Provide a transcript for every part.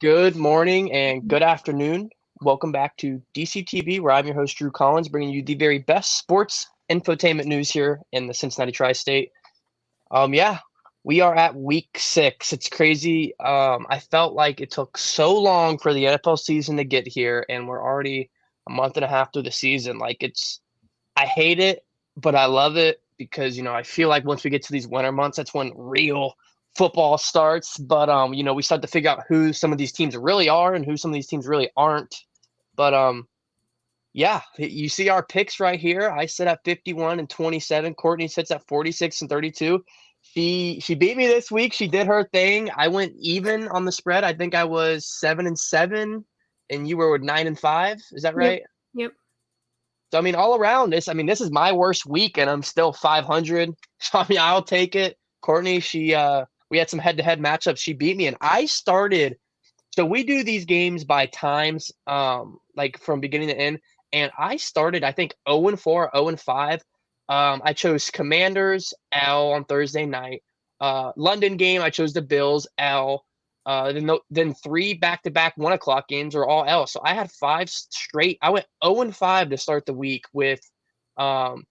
Good morning and good afternoon. Welcome back to DCTV, where I'm your host, Drew Collins, bringing you the very best sports infotainment news here in the Cincinnati Tri-State. Yeah, we are at week 6. It's crazy. I felt like it took so long for the NFL season to get here, and we're already a month and a half through the season. I hate it, but I love it because, I feel like once we get to these winter months, that's when real football starts. But, we start to figure out who some of these teams really are and who some of these teams really aren't. But, yeah, you see our picks right here. I sit at 51 and 27. Courtnie sits at 46 and 32. She beat me this week. She did her thing. I went even on the spread. I think I was 7 and 7, and you were 9 and 5. Is that right? Yep. So, all around this is my worst week, and I'm still 500. So, I'll take it. Courtnie, we had some head-to-head matchups. She beat me, and I started. So we do these games by times, like from beginning to end, and I started, I think, 0 and 4, 0 and 5. I chose Commanders, L on Thursday night. London game, I chose the Bills, L. Then 3 back-to-back 1 o'clock games are all L. So I had 5 straight. I went 0 and 5 to start the week with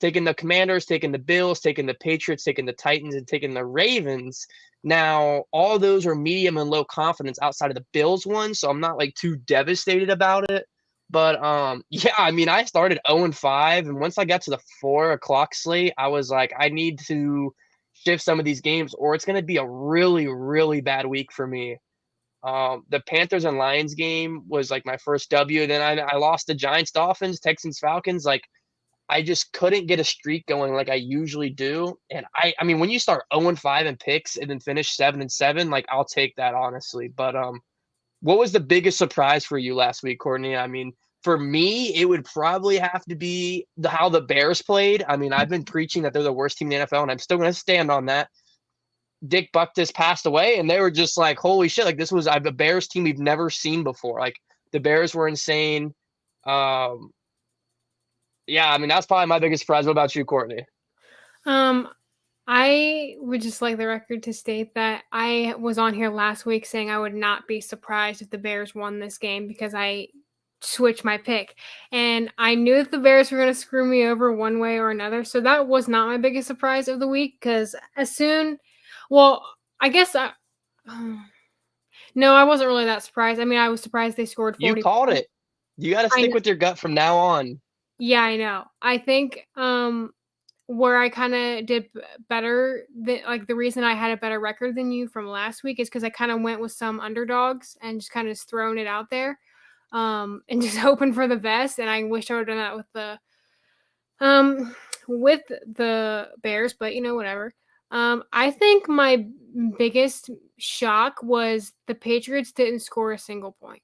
taking the Commanders, taking the Bills, taking the Patriots, taking the Titans, and taking the Ravens. Now, all those are medium and low confidence outside of the Bills one, so I'm not too devastated about it. But yeah, I started 0 and 5, and once I got to the 4 o'clock slate, I was like, I need to shift some of these games, or it's going to be a really, really bad week for me. The Panthers and Lions game was my first W. Then I lost the Giants, Dolphins, Texans, Falcons. I just couldn't get a streak going like I usually do. And when you start 0 and 5 in picks and then finish 7 and 7, I'll take that honestly. But what was the biggest surprise for you last week, Courtnie? For me, it would probably have to be how the Bears played. I've been preaching that they're the worst team in the NFL, and I'm still going to stand on that. Dick Bucktis passed away, and they were just like, holy shit, this was a Bears team we've never seen before. The Bears were insane. Yeah, that's probably my biggest surprise. What about you, Courtnie? I would just like the record to state that I was on here last week saying I would not be surprised if the Bears won this game because I switched my pick. And I knew that the Bears were going to screw me over one way or another. So that was not my biggest surprise of the week because I guess no, I wasn't really that surprised. I was surprised they scored 40 You called it. You got to stick with your gut from now on. Yeah, I know. I think where I kind of did better, the reason I had a better record than you from last week is because I kind of went with some underdogs and just kind of just throwing it out there and just hoping for the best. And I wish I would have done that with the Bears, but whatever. I think my biggest shock was the Patriots didn't score a single point.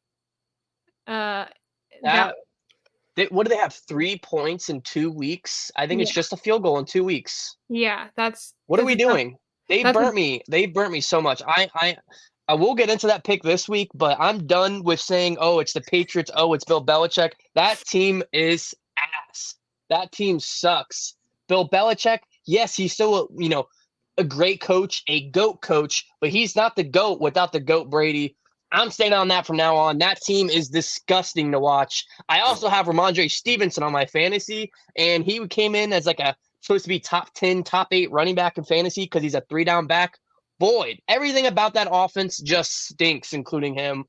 What do they have? 3 points in 2 weeks? I think it's just a field goal in 2 weeks. Yeah, what are we doing? They burnt me. They burnt me so much. I will get into that pick this week, but I'm done with saying, oh, it's the Patriots. Oh, it's Bill Belichick. That team is ass. That team sucks. Bill Belichick, yes, he's still a great coach, a GOAT coach, but he's not the GOAT without the GOAT Brady. I'm staying on that from now on. That team is disgusting to watch. I also have Ramondre Stevenson on my fantasy, and he came in as supposed to be top 10, top 8 running back in fantasy because he's a 3-down back. Boyd, everything about that offense just stinks, including him.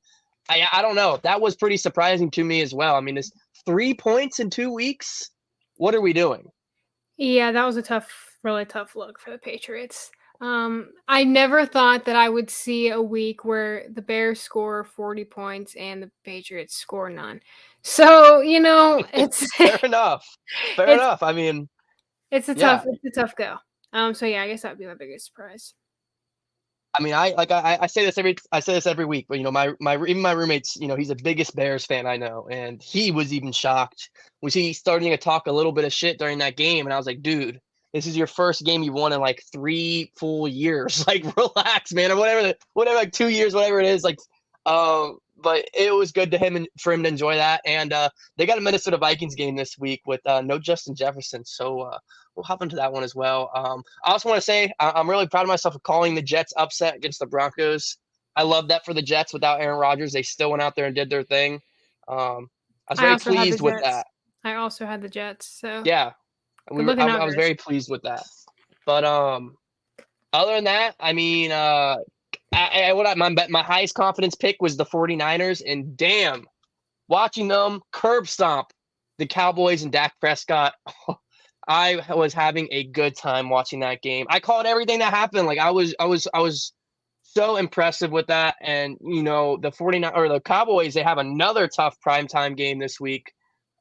I don't know. That was pretty surprising to me as well. It's 3 points in 2 weeks. What are we doing? Yeah, that was a really tough look for the Patriots. I never thought that I would see a week where the Bears score 40 points and the Patriots score none. So, it's fair enough. Fair enough. It's a tough go. So yeah, I guess that would be my biggest surprise. I say this every week, but my roommate's, he's the biggest Bears fan I know, and he was even shocked. Was he starting to talk a little bit of shit during that game? And I was like, dude, this is your first game you won in 3 full years. Relax, man, or whatever, 2 years, whatever it is. But it was good for him to enjoy that. And they got a Minnesota Vikings game this week with no Justin Jefferson. So we'll hop into that one as well. I also want to say I'm really proud of myself for calling the Jets upset against the Broncos. I love that for the Jets. Without Aaron Rodgers, they still went out there and did their thing. I was very pleased with that. I also had the Jets. So yeah, I was very pleased with that. But other than that, I mean, my highest confidence pick was the 49ers, and damn, watching them curb stomp the Cowboys and Dak Prescott. I was having a good time watching that game. I called everything that happened. Like I was so impressive with that. And the Cowboys, they have another tough primetime game this week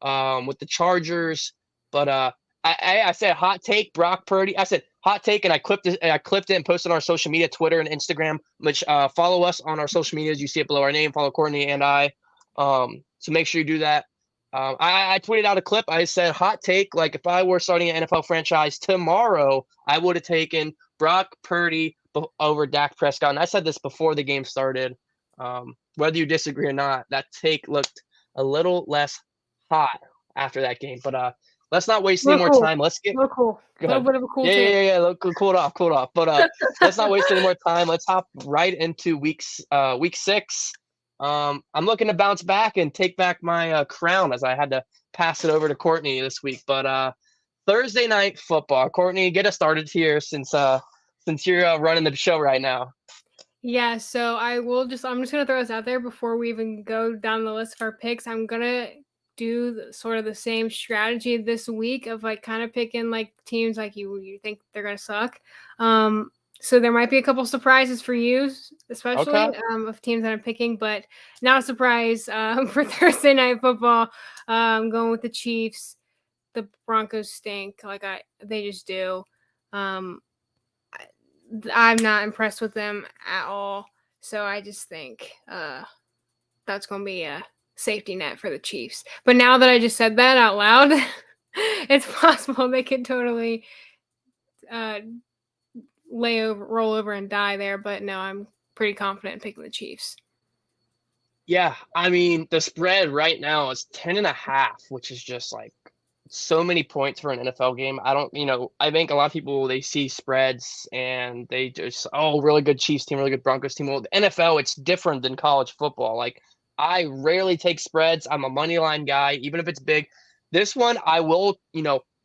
with the Chargers. But I said hot take, Brock Purdy. I said hot take, and I clipped it and posted on our social media, Twitter and Instagram, which follow us on our social medias. You see it below our name. Follow Courtney and I. So make sure you do that. I tweeted out a clip. I said, hot take, like if I were starting an NFL franchise tomorrow, I would have taken Brock Purdy over Dak Prescott. And I said this before the game started. Whether you disagree or not, that take looked a little less hot after that game. But let's not waste any more time. Let's get a little bit of a cool take. Yeah. Cool it off. But let's not waste any more time. Let's hop right into week 6. I'm looking to bounce back and take back my crown, as I had to pass it over to Courtney this week. But Thursday night football, Courtney, get us started here since you're running the show right now. Yeah, so I'm just gonna throw this out there before we even go down the list of our picks. I'm gonna do sort of the same strategy this week of like kind of picking like teams like you think they're gonna suck. So there might be a couple surprises for you, especially of teams that I'm picking, but not a surprise for Thursday night football. I'm going with the Chiefs. The Broncos stink, they just do. I'm not impressed with them at all, so I just think that's going to be a safety net for the Chiefs. But now that I just said that out loud, it's possible they could totally roll over and die there, but no, I'm pretty confident in picking the Chiefs. Yeah, I mean, the spread right now is 10.5, which is just like so many points for an NFL game. I think a lot of people, they see spreads and they just, really good Chiefs team, really good Broncos team. Well, the NFL, it's different than college football. Like, I rarely take spreads. I'm a money line guy, even if it's big. This one, I will,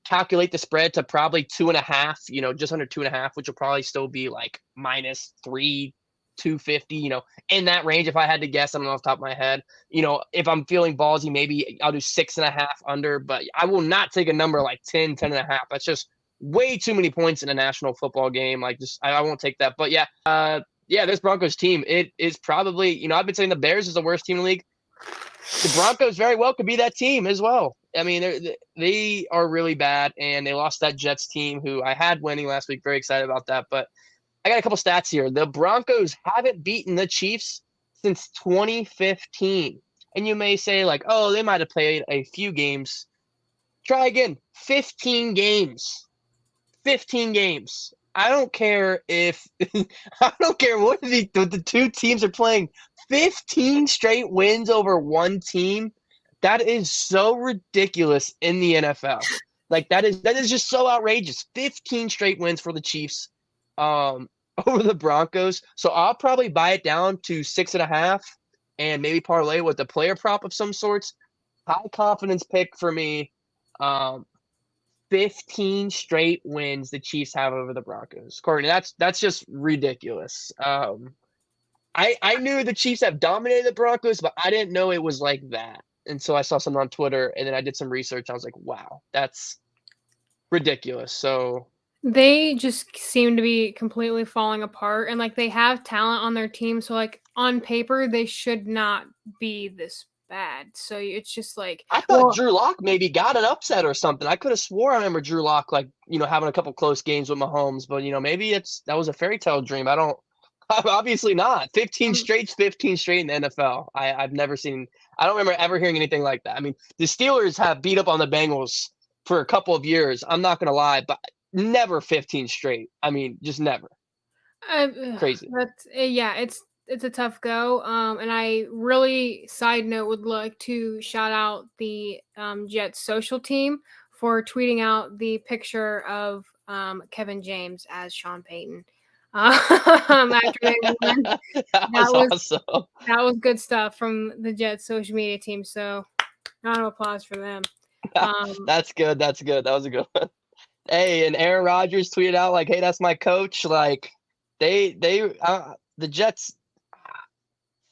calculate the spread to probably 2.5, just under 2.5, which will probably still be like -3, 250, in that range. If I had to guess, I'm off the top of my head. If I'm feeling ballsy, maybe I'll do 6.5 under, but I will not take a number like 10.5. That's just way too many points in a national football game. Like, I won't take that. But yeah, this Broncos team, it is probably, I've been saying the Bears is the worst team in the league. The Broncos very well could be that team as well. I mean, they are really bad, and they lost that Jets team who I had winning last week. Very excited about that. But I got a couple stats here. The Broncos haven't beaten the Chiefs since 2015. And you may say, like, they might have played a few games. Try again. 15 games. 15 games. I don't care what the two teams are playing. 15 straight wins over one team. That is so ridiculous in the NFL. Like, that is just so outrageous. 15 straight wins for the Chiefs over the Broncos. So I'll probably buy it down to 6.5 and maybe parlay with a player prop of some sorts. High confidence pick for me. 15 straight wins the Chiefs have over the Broncos. Courtney, that's just ridiculous. I knew the Chiefs have dominated the Broncos, but I didn't know it was like that. And so I saw something on Twitter, and then I did some research. I was like, wow, that's ridiculous. So they just seem to be completely falling apart, and like they have talent on their team. So like on paper, they should not be this bad. So it's just like, I thought Drew Lock maybe got an upset or something. I could have swore I remember Drew Lock having a couple close games with Mahomes, but maybe that was a fairy tale dream. Obviously not. 15 straight in the NFL. I've never seen. I don't remember ever hearing anything like that. I mean, the Steelers have beat up on the Bengals for a couple of years. I'm not gonna lie, but never 15 straight. I mean, just never. Crazy. It's a tough go. And I really, side note, would like to shout out the Jets social team for tweeting out the picture of Kevin James as Sean Payton. After they won. That was awesome. That was good stuff from the Jets social media team. So, round of applause for them. That's good. That's good. That was a good one. Hey, and Aaron Rodgers tweeted out like, "Hey, that's my coach." Like, the Jets.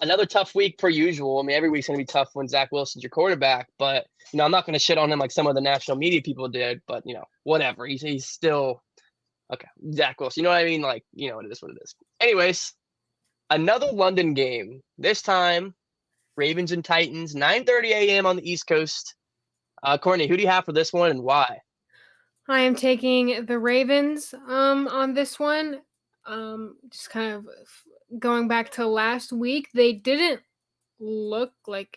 Another tough week per usual. I mean, every week's gonna be tough when Zach Wilson's your quarterback. But I'm not gonna shit on him like some of the national media people did. But whatever. He's still okay. Zach Wilson. You know what I mean? Like, it is what it is. Anyways, another London game. This time, Ravens and Titans, 9:30 a.m. on the East Coast. Courtney, who do you have for this one and why? I am taking the Ravens on this one. Just kind of going back to last week, they didn't look like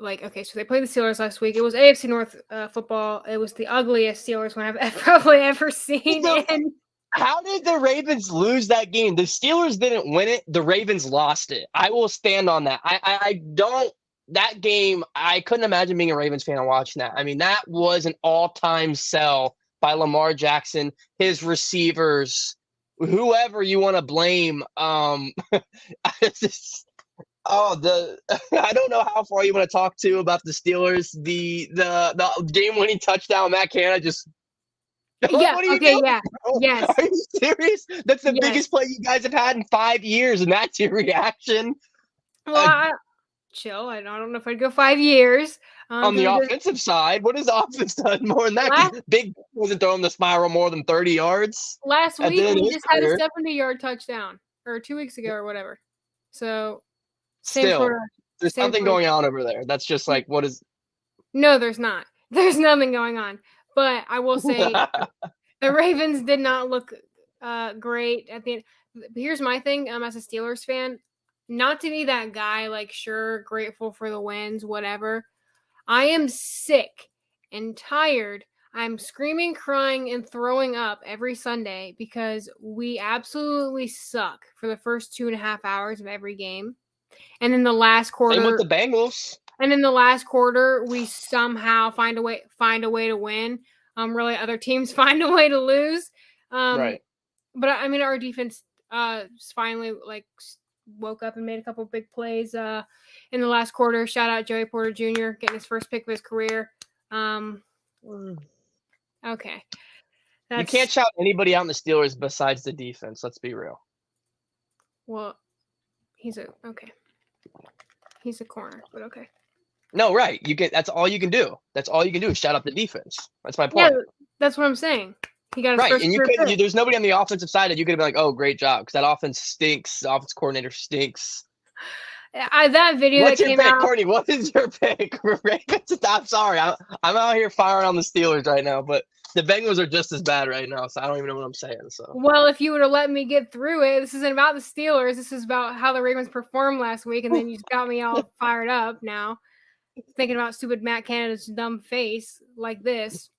okay, so they played the Steelers last week. It was AFC North football. It was the ugliest Steelers one I've probably ever seen. And how did the Ravens lose that game? The Steelers didn't win it. The Ravens lost it. I will stand on that. I don't. That game, I couldn't imagine being a Ravens fan and watching that. I mean, that was an all-time sell by Lamar Jackson, his receivers, whoever you want to blame. I don't know how far you want to talk to about the Steelers. The game-winning touchdown, Matt Canada just. Yeah. What are you okay. doing, Yeah. bro? Yes. Are you serious? That's the Yes. biggest play you guys have had in 5 years, and that's your reaction. Well, chill. I don't know if I'd go 5 years. On the offensive side, what has the offense done more than that? 'Cause Big wasn't throwing the spiral more than 30 yards. Last week, he just had a 70-yard touchdown, or 2 weeks ago, or whatever. So, Still, there's something going on over there. That's just like, what is? No, there's not. There's nothing going on. But I will say, the Ravens did not look great at the end. Here's my thing. As a Steelers fan, not to be that guy, like, sure, grateful for the wins, whatever. I am sick and tired. I'm screaming, crying, and throwing up every Sunday because we absolutely suck for the first 2.5 hours of every game. And in the last quarter, same with the Bengals. And in the last quarter, we somehow find a way to win. Really, other teams find a way to lose. Right. But I mean, our defense finally woke up and made a couple of big plays in the last quarter. Shout out Joey Porter Jr. getting his first pick of his career. Okay. You can't shout anybody out in the Steelers besides the defense. Let's be real. Well, he's a corner, but okay. No, right. That's all you can do. That's all you can do is shout out the defense. That's my point. Yeah, that's what I'm saying. He got his right, first and there's nobody on the offensive side that you could have been like, "Oh, great job," because that offense stinks. The offense coordinator stinks. That video What's that your came pick, out. Courtney? What is your pick? I'm sorry, I'm out here firing on the Steelers right now, but the Bengals are just as bad right now, so I don't even know what I'm saying. So, well, if you would have let me get through it, this isn't about the Steelers. This is about how the Ravens performed last week, and then you just got me all fired up now, thinking about stupid Matt Canada's dumb face like this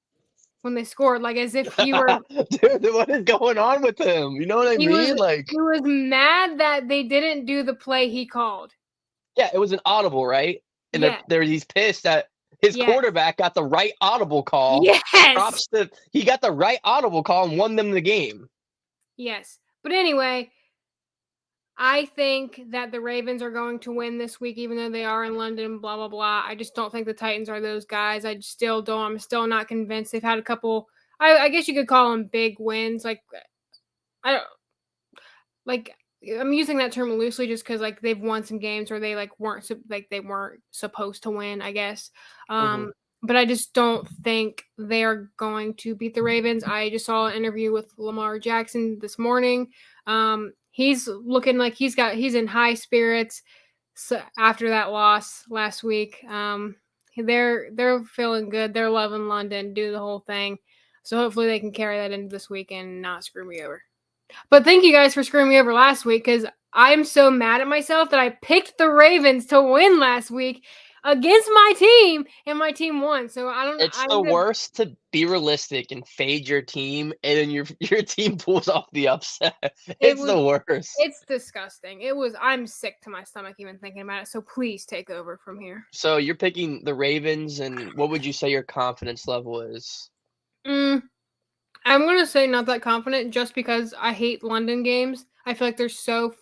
when they scored, like as if he were. Dude, what is going on with him? You know what I mean? He was mad that they didn't do the play he called. Yeah, it was an audible, right? And he's pissed that his quarterback got the right audible call. Yes. He got the right audible call and won them the game. Yes. But anyway, I think that the Ravens are going to win this week, even though they are in London, blah, blah, blah. I just don't think the Titans are those guys. I'm still not convinced. They've had a couple, I guess you could call them big wins. I'm using that term loosely just because they've won some games where they weren't supposed to win, I guess. But I just don't think they're going to beat the Ravens. I just saw an interview with Lamar Jackson this morning. He's looking like he's in high spirits after that loss last week. They're feeling good. They're loving London, do the whole thing. So hopefully they can carry that into this week and not screw me over. But thank you guys for screwing me over last week because I'm so mad at myself that I picked the Ravens to win last week against my team, and my team won. So I don't know. It's the worst to be realistic and fade your team, and then your team pulls off the upset. It's the worst. It's disgusting. I'm sick to my stomach even thinking about it. So please take over from here. So you're picking the Ravens, and what would you say your confidence level is? I'm gonna say not that confident just because I hate London games. I feel like they're so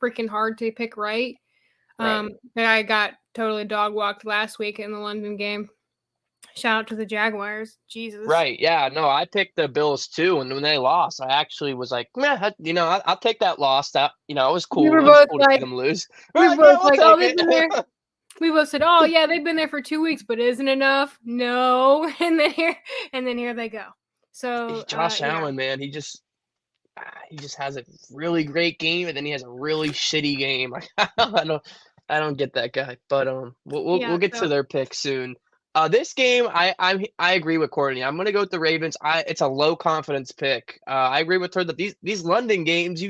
freaking hard to pick right. Right. But I got totally dog walked last week in the London game. Shout out to the Jaguars. Jesus. Right. Yeah. No, I picked the Bills too, and when they lost, I actually was like, "Meh, I'll take that loss. That, it was We cool. were It was both cool to see like, them lose." We're like, "Yeah, we'll oh, take they've it." been there. We both said, oh yeah, they've been there for 2 weeks, but isn't enough? No. And then here they go. So Josh yeah. Allen, man, he just has a really great game, and then he has a really shitty game. I don't get that guy. But we'll Yeah. get to So their pick soon. This game, I agree with Courtney. I'm gonna go with the Ravens. It's a low confidence pick. I agree with her that these London games,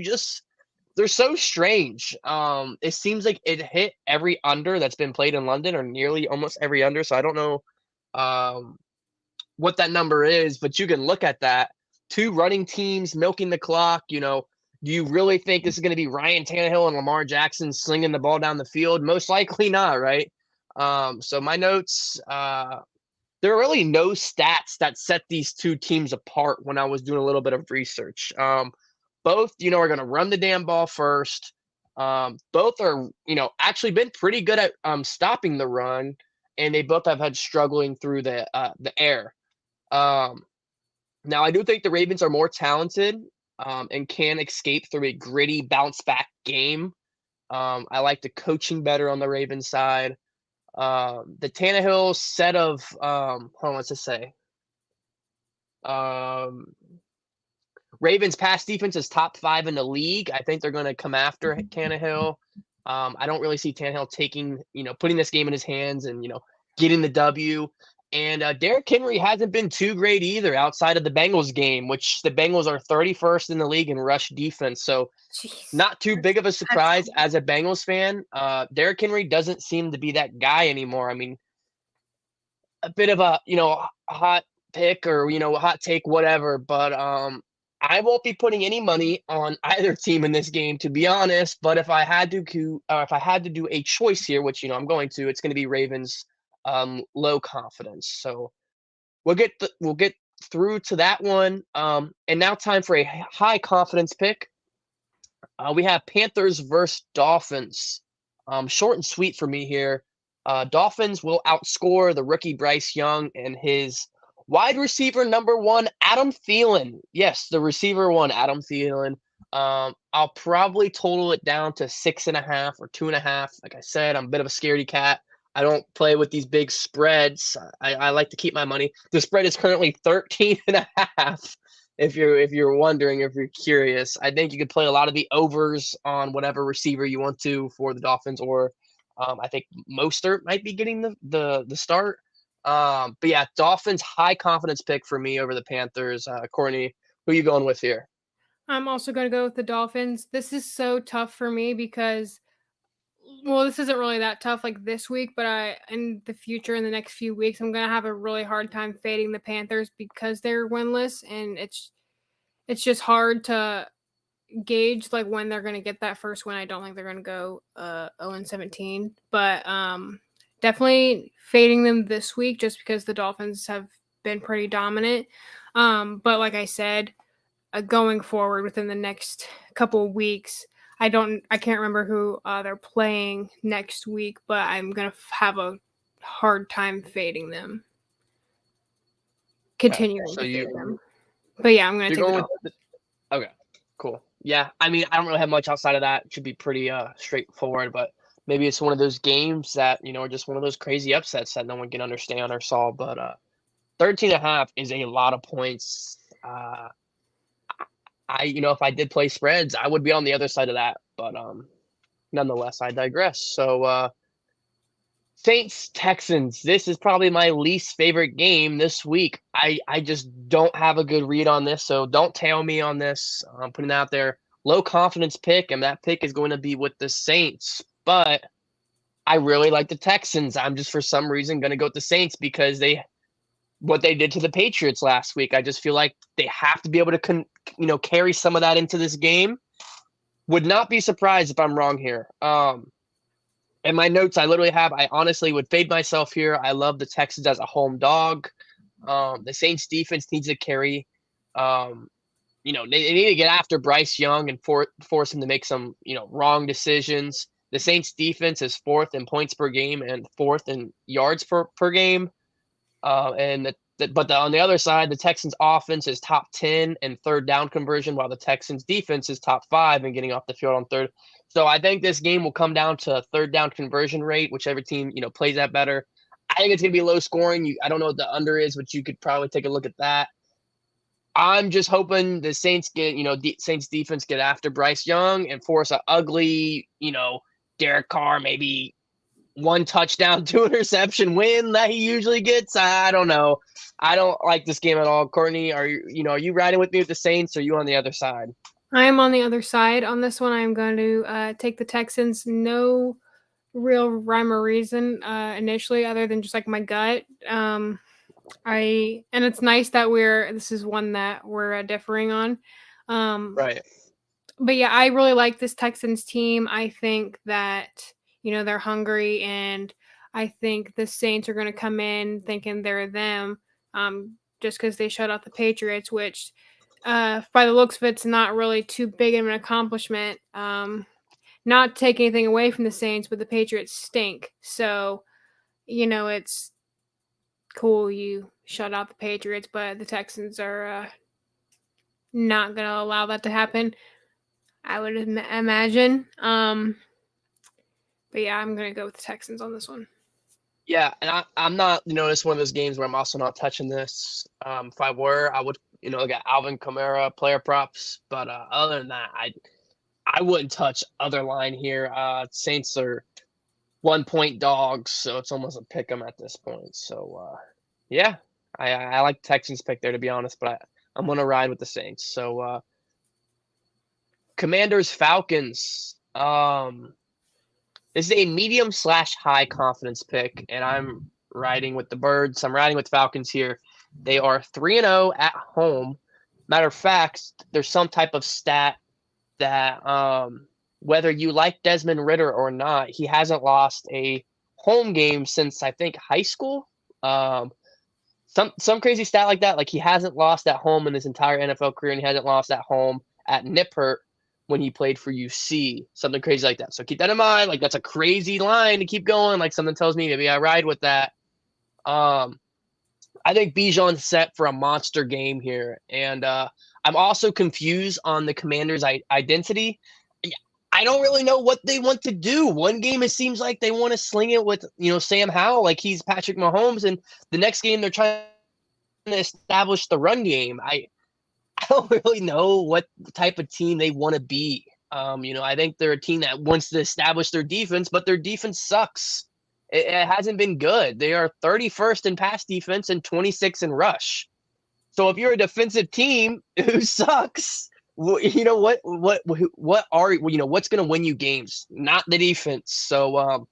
they're so strange. It seems like it hit every under that's been played in London, or nearly almost every under. So I don't know what that number is, but you can look at that. Two running teams milking the clock. Do you really think this is going to be Ryan Tannehill and Lamar Jackson slinging the ball down the field? Most likely not, right? So my notes, there are really no stats that set these two teams apart when I was doing a little bit of research. Both, are going to run the damn ball first. Both are, actually been pretty good at stopping the run, and they both have had struggling through the air. Now, I do think the Ravens are more talented and can escape through a gritty bounce back game. I like the coaching better on the Ravens side. The Tannehill set of hold on, what's it say? Ravens pass defense is top 5 in the league. I think they're going to come after Tannehill. I don't really see Tannehill taking, putting this game in his hands and, getting the W. And Derrick Henry hasn't been too great either outside of the Bengals game, which the Bengals are 31st in the league in rush defense. So jeez. not too big of a surprise as a Bengals fan. Derrick Henry doesn't seem to be that guy anymore. I mean, a bit of a, hot pick or, a hot take, whatever. But I won't be putting any money on either team in this game, to be honest. But if I had to do a choice here, which, I'm going to, it's going to be Ravens low confidence. So we'll get through to that one. And now time for a high confidence pick. We have Panthers versus Dolphins. Short and sweet for me here. Dolphins will outscore the rookie Bryce Young and his wide receiver number 1, Adam Thielen. Yes, the receiver 1, Adam Thielen. I'll probably total it down to 6.5 or 2.5. Like I said, I'm a bit of a scaredy cat. I don't play with these big spreads. I like to keep my money. The spread is currently 13.5. If you're wondering, if you're curious, I think you could play a lot of the overs on whatever receiver you want to for the Dolphins, or I think Mostert might be getting the start. But yeah, Dolphins high confidence pick for me over the Panthers. Courtney, who are you going with here? I'm also going to go with the Dolphins. This is so tough for me because, well, this isn't really that tough like this week, but in the future, in the next few weeks, I'm going to have a really hard time fading the Panthers because they're winless, and it's just hard to gauge like when they're going to get that first win. I don't think they're going to go 0-17, but definitely fading them this week just because the Dolphins have been pretty dominant. But like I said, going forward within the next couple of weeks, I can't remember who they're playing next week, but I'm going to have a hard time fading them. Continuing to fade them. But yeah, I'm going to take the Dolphins. Okay, cool. Yeah, I mean, I don't really have much outside of that. It should be pretty straightforward, but maybe it's one of those games that, are just one of those crazy upsets that no one can understand or solve. But 13.5 is a lot of points. If I did play spreads, I would be on the other side of that. But nonetheless, I digress. So Saints Texans. This is probably my least favorite game this week. I just don't have a good read on this, so don't tail me on this. I'm putting it out there. Low confidence pick, and that pick is going to be with the Saints. But I really like the Texans. I'm just for some reason going to go with the Saints because what they did to the Patriots last week. I just feel like they have to be able to carry some of that into this game. Would not be surprised if I'm wrong here. In my notes, I honestly would fade myself here. I love the Texans as a home dog. The Saints defense needs to carry They need to get after Bryce Young and force him to make some, wrong decisions. The Saints defense is 4th in points per game and 4th in yards per game. But on the other side, the Texans offense is top 10 in third down conversion, while the Texans defense is top 5 in getting off the field on third. So I think this game will come down to third down conversion rate, whichever team, plays that better. I think it's going to be low scoring. I don't know what the under is, but you could probably take a look at that. I'm just hoping the Saints get, Saints defense get after Bryce Young and force an ugly, Derek Carr, maybe 1 touchdown, 2 interception win that he usually gets. I don't know. I don't like this game at all. Courtney, are you riding with me with the Saints, or are you on the other side? I am on the other side on this one. I'm going to take the Texans. No real rhyme or reason initially, other than just like my gut. And it's nice that this is one that we're differing on. Right. But yeah, I really like this Texans team. I think that, they're hungry, and I think the Saints are going to come in thinking they're them, just because they shut out the Patriots, which by the looks of it's not really too big of an accomplishment. Not to take anything away from the Saints, but the Patriots stink. So, it's cool you shut out the Patriots, but the Texans are not going to allow that to happen, I would imagine. But yeah, I'm going to go with the Texans on this one. Yeah, and I'm not, it's one of those games where I'm also not touching this. If I were, I would, look at Alvin Kamara player props. But other than that, I wouldn't touch other line here. Saints are 1-point dogs, so it's almost a pick 'em at this point. So yeah, I like Texans pick there, to be honest, but I'm gonna ride with the Saints. So Commanders Falcons. This is a medium/high confidence pick, and I'm riding with the Birds. I'm riding with Falcons here. They are 3-0 at home. Matter of fact, there's some type of stat that whether you like Desmond Ridder or not, he hasn't lost a home game since, I think, high school. Some crazy stat like that. Like, he hasn't lost at home in his entire NFL career, and he hasn't lost at home at Nippert when he played for UC. Something crazy like that. So keep that in mind. Like, that's a crazy line to keep going. Like, something tells me maybe I ride with that. I think Bijan's set for a monster game here. And I'm also confused on the Commanders' identity. I don't really know what they want to do. One game, it seems like they want to sling it with, Sam Howell, like he's Patrick Mahomes. And the next game, they're trying to establish the run game. I don't really know what type of team they want to be. I think they're a team that wants to establish their defense, but their defense sucks. It hasn't been good. They are 31st in pass defense and 26th in rush. So if you're a defensive team who sucks, what's going to win you games? Not the defense. So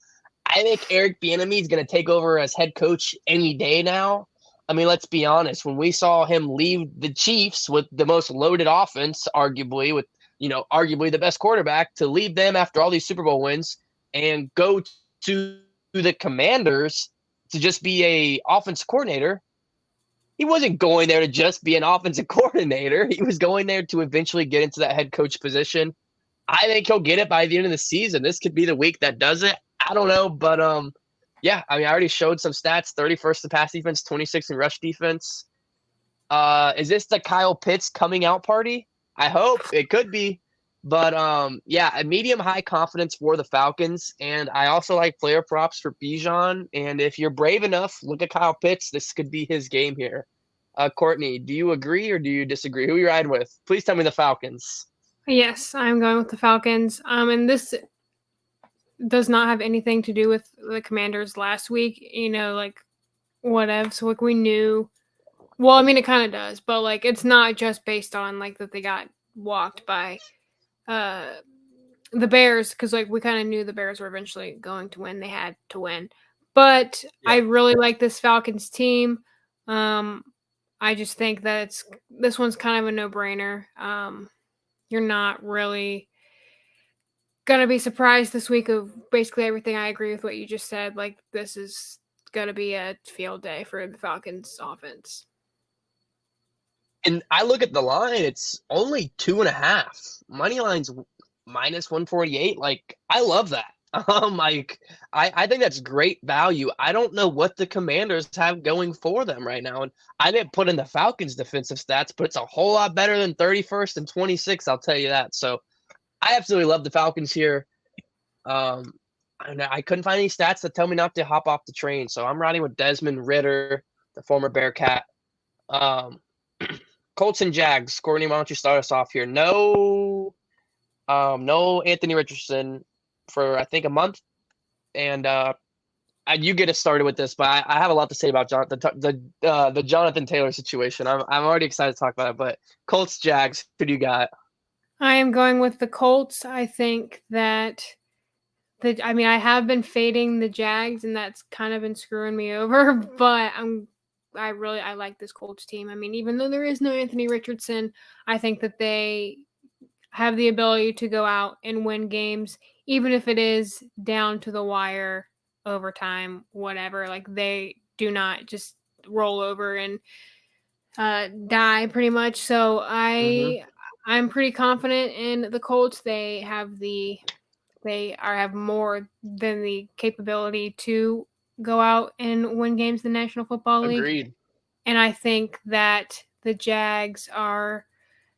I think Eric Bieniemy is going to take over as head coach any day now. I mean, let's be honest. When we saw him leave the Chiefs with the most loaded offense, arguably with arguably the best quarterback, to leave them after all these Super Bowl wins and go to the Commanders to just be a offensive coordinator, he wasn't going there to just be an offensive coordinator. He was going there to eventually get into that head coach position. I think he'll get it by the end of the season. This could be the week that does it. I don't know, but yeah, I mean, I already showed some stats: 31st in pass defense, 26th in rush defense. Is this the Kyle Pitts coming out party? I hope it could be. But yeah, a medium-high confidence for the Falcons, and I also like player props for Bijan. And if you're brave enough, look at Kyle Pitts. This could be his game here. Courtney, do you agree or do you disagree? Who are you riding with? Please tell me the Falcons. Yes, I'm going with the Falcons. And this does not have anything to do with the Commanders last week. Like whatever. So like we knew. Well, I mean, it kind of does, but like it's not just based on like that they got walked by the Bears, because like we kind of knew the Bears were eventually going to win. They had to win. But yeah. I really like this Falcons team. I just think that this one's kind of a no-brainer. You're not really gonna be surprised this week of basically everything. I agree with what you just said. Like, this is gonna be a field day for the Falcons offense. And I look at the line, it's only 2.5. Money line's minus 148. Like, I love that. Like, I think that's great value. I don't know what the Commanders have going for them right now. And I didn't put in the Falcons' defensive stats, but it's a whole lot better than 31st and 26th, I'll tell you that. So I absolutely love the Falcons here. I couldn't find any stats that tell me not to hop off the train. So I'm riding with Desmond Ridder, the former Bearcat. Colts and Jags. Courtney, why don't you start us off here? No Anthony Richardson for I think a month, and you get us started with this, but I have a lot to say about the Jonathan Taylor situation. I'm already excited to talk about it, but Colts Jags, who do you got? I am going with the Colts. I think that I have been fading the Jags, and that's kind of been screwing me over. But I like this Colts team. I mean, even though there is no Anthony Richardson, I think that they have the ability to go out and win games, even if it is down to the wire, overtime, whatever. Like, they do not just roll over and die pretty much. So I'm pretty confident in the Colts. They have more than the capability to go out and win games in the National Football League. Agreed. And I think that the Jags are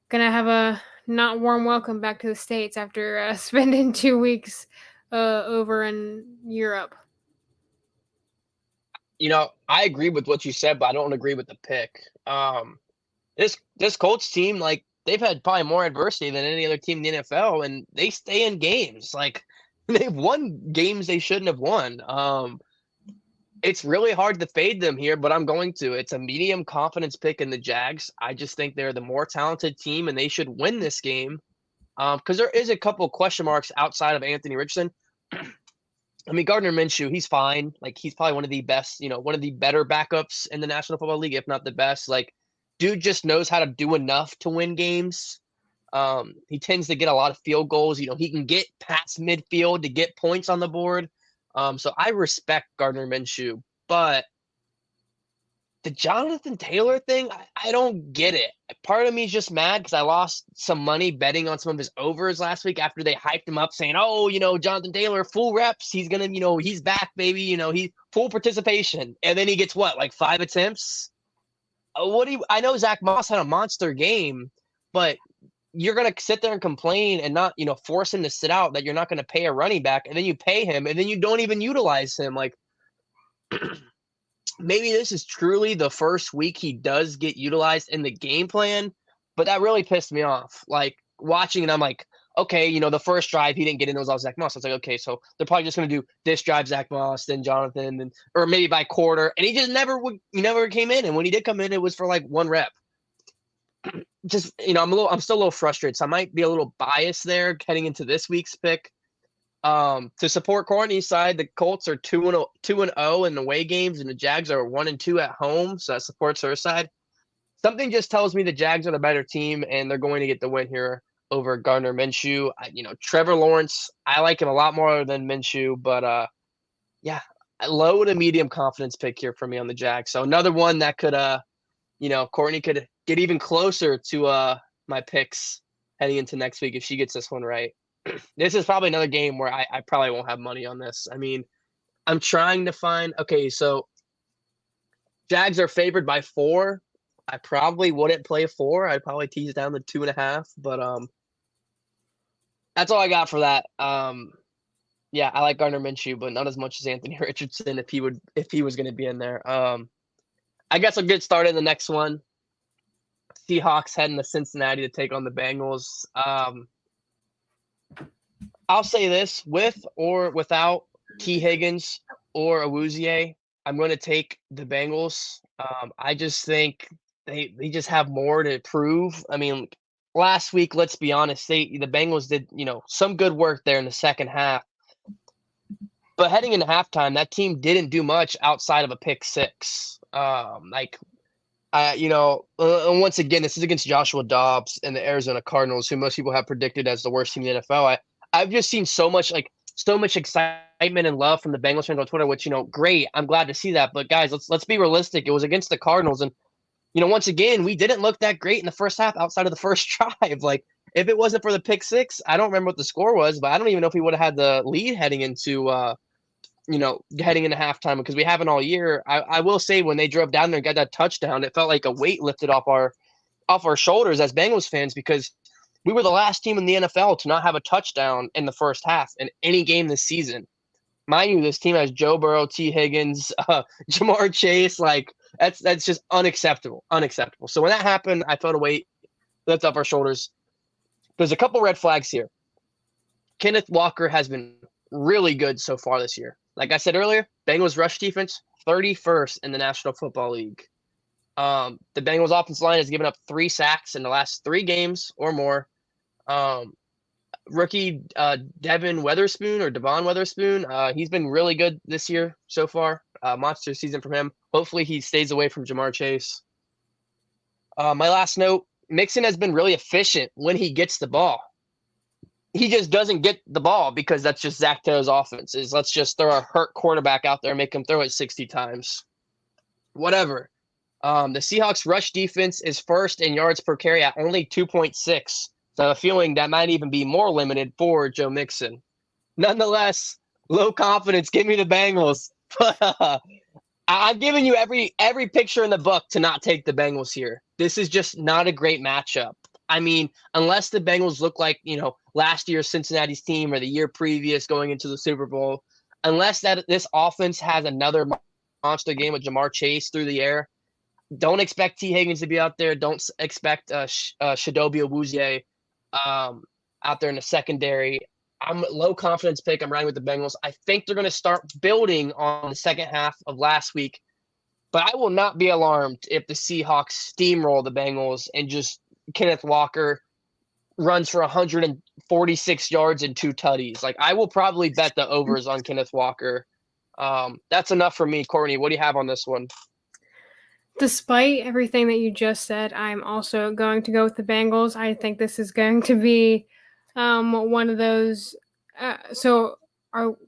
going to have a not warm welcome back to the States after spending 2 weeks over in Europe. I agree with what you said, but I don't agree with the pick. This Colts team, like, they've had probably more adversity than any other team in the NFL, and they stay in games. Like, they've won games they shouldn't have won. It's really hard to fade them here, but I'm going to. It's a medium confidence pick in the Jags. I just think they're the more talented team, and they should win this game because there is a couple question marks outside of Anthony Richardson. I mean, Gardner Minshew, he's fine. Like, he's probably one of the best, one of the better backups in the National Football League, if not the best. Like, dude just knows how to do enough to win games. He tends to get a lot of field goals. He can get past midfield to get points on the board. So I respect Gardner Minshew, but the Jonathan Taylor thing, I don't get it. Part of me is just mad because I lost some money betting on some of his overs last week after they hyped him up saying, oh, Jonathan Taylor, full reps. He's going to, he's back, baby. He's full participation. And then he gets what, like 5 attempts? I know Zach Moss had a monster game, but you're going to sit there and complain and not, force him to sit out that you're not going to pay a running back, and then you pay him, and then you don't even utilize him. Like, maybe this is truly the first week he does get utilized in the game plan, but that really pissed me off. Like, watching it, I'm like, okay, the first drive, he didn't get in those off Zach Moss. I was like, okay, so they're probably just going to do this drive, Zach Moss, then Jonathan, or maybe by quarter. And he just never came in. And when he did come in, it was for like 1 rep. Just, I'm still a little frustrated. So I might be a little biased there heading into this week's pick. To support Courtney's side, the Colts are 2-0 in away games, and the Jags are 1-2 at home. So that supports her side. Something just tells me the Jags are the better team, and they're going to get the win here over Gardner Minshew. Trevor Lawrence, I like him a lot more than Minshew, but low to medium confidence pick here for me on the Jags. So another one that could, Courtney could get even closer to my picks heading into next week if she gets this one right. This is probably another game where I probably won't have money on this. I mean, I'm trying to find – okay, so Jags are favored by 4. I probably wouldn't play 4. I'd probably tease down to 2.5, but that's all I got for that. Yeah, I like Gardner Minshew, but not as much as Anthony Richardson if he was going to be in there. I guess I'll get started in the next one. Seahawks heading to Cincinnati to take on the Bengals. I'll say this, with or without T. Higgins or Awuzie, I'm going to take the Bengals. I just think they just have more to prove. I mean, last week, let's be honest, the Bengals did, some good work there in the second half. But heading into halftime, that team didn't do much outside of a pick 6. Once again, this is against Joshua Dobbs and the Arizona Cardinals, who most people have predicted as the worst team in the NFL. I've just seen so much excitement and love from the Bengals fans on Twitter, which, great. I'm glad to see that. But guys, let's be realistic. It was against the Cardinals, and once again, we didn't look that great in the first half outside of the first drive. Like, if it wasn't for the pick six, I don't remember what the score was, but I don't even know if we would have had the lead heading into halftime, because we haven't all year. I will say, when they drove down there and got that touchdown, it felt like a weight lifted off our shoulders as Bengals fans, because we were the last team in the NFL to not have a touchdown in the first half in any game this season. Mind you, this team has Joe Burrow, T. Higgins, Jamar Chase. Like, that's just unacceptable. So when that happened, I felt a weight lift off our shoulders. There's a couple red flags here. Kenneth Walker has been really good so far this year. Like I said earlier, Bengals rush defense, 31st in the National Football League. The Bengals offensive line has given up 3 sacks in the last 3 games or more. Rookie Devon Witherspoon, he's been really good this year so far. Monster season from him. Hopefully he stays away from Jamar Chase. My last note, Mixon has been really efficient when he gets the ball. He just doesn't get the ball because that's just Zach Taylor's offense. Is let's just throw a hurt quarterback out there and make him throw it 60 times. Whatever. The Seahawks rush defense is first in yards per carry at only 2.6. So I have a feeling that might even be more limited for Joe Mixon. Nonetheless, low confidence. Give me the Bengals. I'm giving you every picture in the book to not take the Bengals here. This is just not a great matchup. I mean, unless the Bengals look like, last year's Cincinnati's team or the year previous going into the Super Bowl, unless this offense has another monster game with Jamar Chase through the air, don't expect T. Higgins to be out there. Don't expect Chidobe Awuzie out there in the secondary. I'm low confidence pick. I'm riding with the Bengals. I think they're going to start building on the second half of last week, but I will not be alarmed if the Seahawks steamroll the Bengals and just Kenneth Walker runs for 146 yards and 2 tutties. Like, I will probably bet the overs on Kenneth Walker. That's enough for me. Courtney, what do you have on this one? Despite everything that you just said, I'm also going to go with the Bengals. I think this is going to be one of those.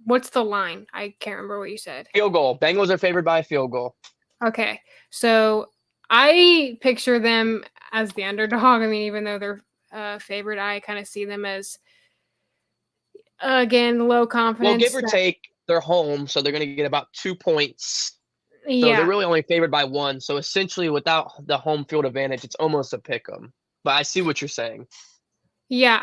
What's the line? I can't remember what you said. Field goal. Bengals are favored by a field goal. Okay. So I picture them as the underdog. I mean, even though they're favored, I kind of see them as, again, low confidence. Well, give or take, they're home, so they're going to get about 2 points. So they're really only favored by 1. So essentially, without the home field advantage, it's almost a pick 'em. But I see what you're saying. Yeah,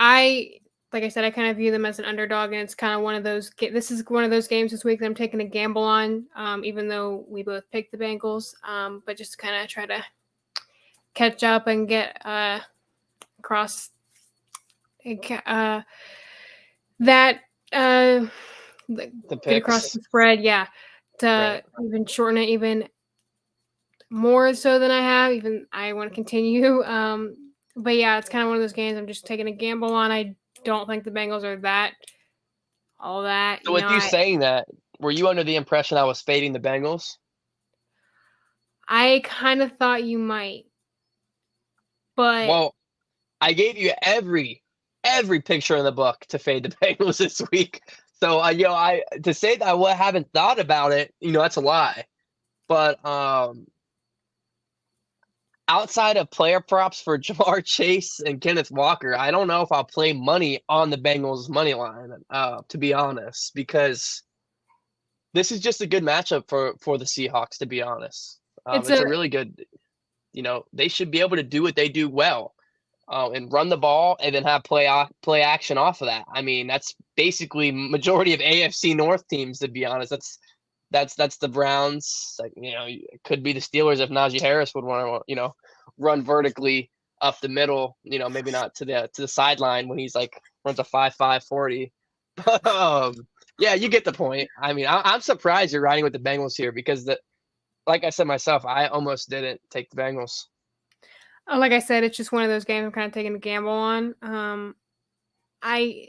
like I said, I kind of view them as an underdog, and it's kind of one of those. This is one of those games this week that I'm taking a gamble on, even though we both picked the Bengals. But just kind of try to catch up and get across that get across the spread. Yeah. To even shorten it even more so than I have. Even I want to continue. But yeah, it's kind of one of those games I'm just taking a gamble on. I don't think the Bengals are all that. So with you saying that, were you under the impression I was fading the Bengals? I kind of thought you might. But well, I gave you every picture in the book to fade the Bengals this week. So, to say that I haven't thought about it, that's a lie. But outside of player props for Jamar Chase and Kenneth Walker, I don't know if I'll play money on the Bengals money line, to be honest, because this is just a good matchup for the Seahawks, to be honest. It's a really good, they should be able to do what they do well. And run the ball and then have play action off of that. I mean, that's basically majority of AFC North teams, to be honest. That's the Browns. Like, it could be the Steelers if Najee Harris would want to, run vertically up the middle. Maybe not to the sideline when he's like runs a 5.5 40. But yeah, you get the point. I mean, I'm surprised you're riding with the Bengals here because like I said myself, I almost didn't take the Bengals. Like I said, it's just one of those games I'm kind of taking a gamble on.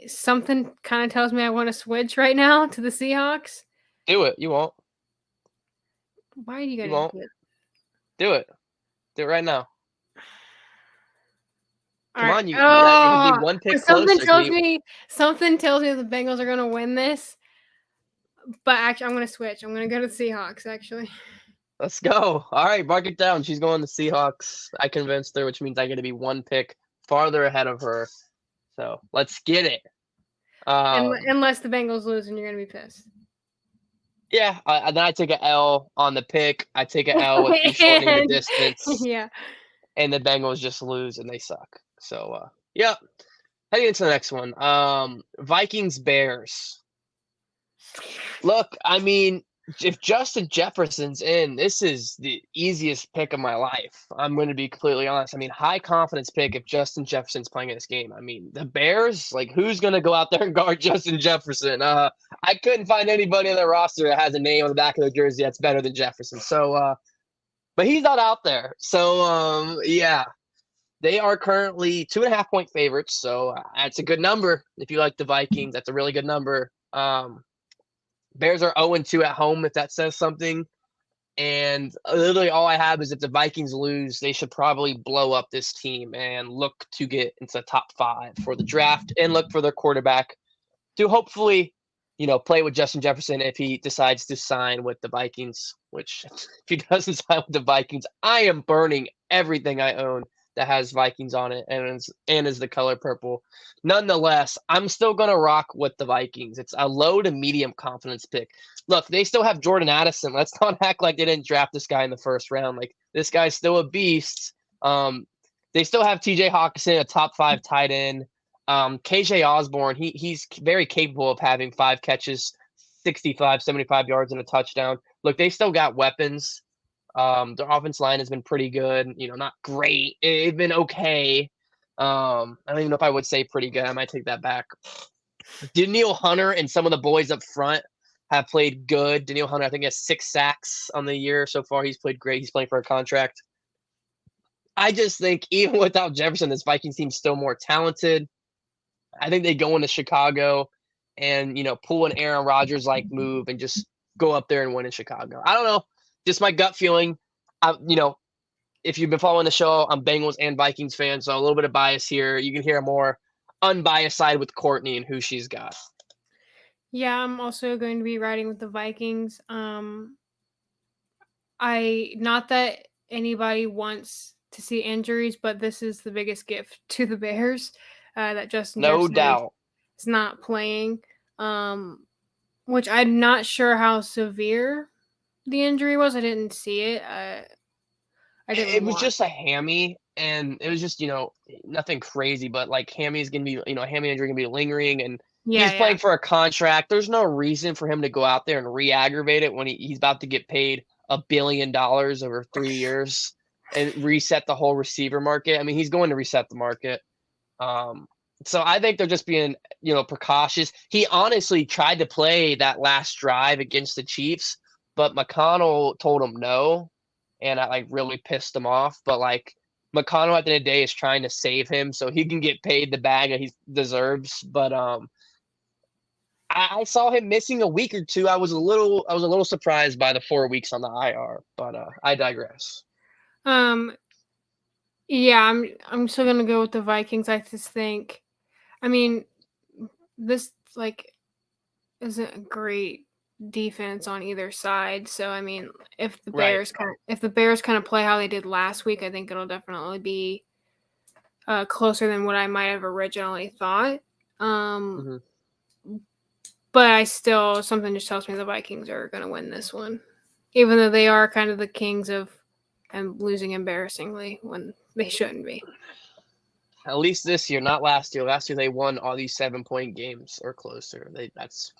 Something kind of tells me I want to switch right now to the Seahawks. Do it. You won't. Why are you going to do it? Do it right now. Come on, you be one pick something tells me the Bengals are going to win this. But actually, I'm going to switch. I'm going to go to the Seahawks, actually. Let's go. All right, mark it down. She's going to Seahawks. I convinced her, which means I get to be one pick farther ahead of her. So let's get it. Unless the Bengals lose, and you're gonna be pissed. Yeah, then I take an L on the pick. I take an L with you shortening the distance. Yeah. And the Bengals just lose and they suck. So, yeah. Heading into the next one. Vikings Bears. Look, I mean, if Justin Jefferson's in, this is the easiest pick of my life. I'm going to be completely honest. I mean, high confidence pick if Justin Jefferson's playing in this game. I mean, the Bears, like, who's going to go out there and guard Justin Jefferson? I couldn't find anybody on their roster that has a name on the back of their jersey that's better than Jefferson. So, but he's not out there. So, yeah. They are currently 2.5-point favorites, so that's a good number. If you like the Vikings, that's a really good number. Bears are 0-2 at home, if that says something. And literally all I have is if the Vikings lose, they should probably blow up this team and look to get into the top 5 for the draft and look for their quarterback to hopefully, play with Justin Jefferson if he decides to sign with the Vikings, which if he doesn't sign with the Vikings, I am burning everything I own that has Vikings on it and is the color purple. Nonetheless, I'm still going to rock with the Vikings. It's a low to medium confidence pick. Look, they still have Jordan Addison. Let's not act like they didn't draft this guy in the first round. Like, this guy's still a beast. They still have TJ Hawkinson, a top 5 tight end. KJ Osborne, he's very capable of having 5 catches, 65, 75 yards and a touchdown. Look, they still got weapons. Their offense line has been pretty good. Not great. It's been okay. I don't even know if I would say pretty good. I might take that back. Danielle Hunter and some of the boys up front have played good. Danielle Hunter, I think, has 6 sacks on the year so far. He's played great. He's playing for a contract. I just think even without Jefferson, this Vikings team's still more talented. I think they go into Chicago and, pull an Aaron Rodgers-like move and just go up there and win in Chicago. I don't know. Just my gut feeling. If you've been following the show, I'm Bengals and Vikings fan, so a little bit of bias here. You can hear a more unbiased side with Courtnie and who she's got. Yeah, I'm also going to be riding with the Vikings. Not that anybody wants to see injuries, but this is the biggest gift to the Bears that Justin Jefferson doubt is not playing. Which I'm not sure how severe the injury was. I didn't see it. It was just a hammy, and it was just nothing crazy, but like hammy's gonna be hammy injury gonna be lingering, and he's playing for a contract. There's no reason for him to go out there and re-aggravate it when he's about to get paid $1 billion over 3 years and reset the whole receiver market. I mean, he's going to reset the market. So I think they're just being precautious. He honestly tried to play that last drive against the Chiefs, but McConnell told him no. And I really pissed him off. But McConnell at the end of the day is trying to save him so he can get paid the bag that he deserves. But I saw him missing a week or two. I was a little surprised by the 4 weeks on the IR. But I digress. Yeah, I'm still gonna go with the Vikings. I just think, I mean, this isn't a great defense on either side. So I mean, if the Bears kind of play how they did last week, I think it'll definitely be closer than what I might have originally thought. But I still, something just tells me the Vikings are going to win this one, even though they are kind of the kings of and losing embarrassingly when they shouldn't be. At least this year, not last year. Last year they won all these 7-point games or closer. That's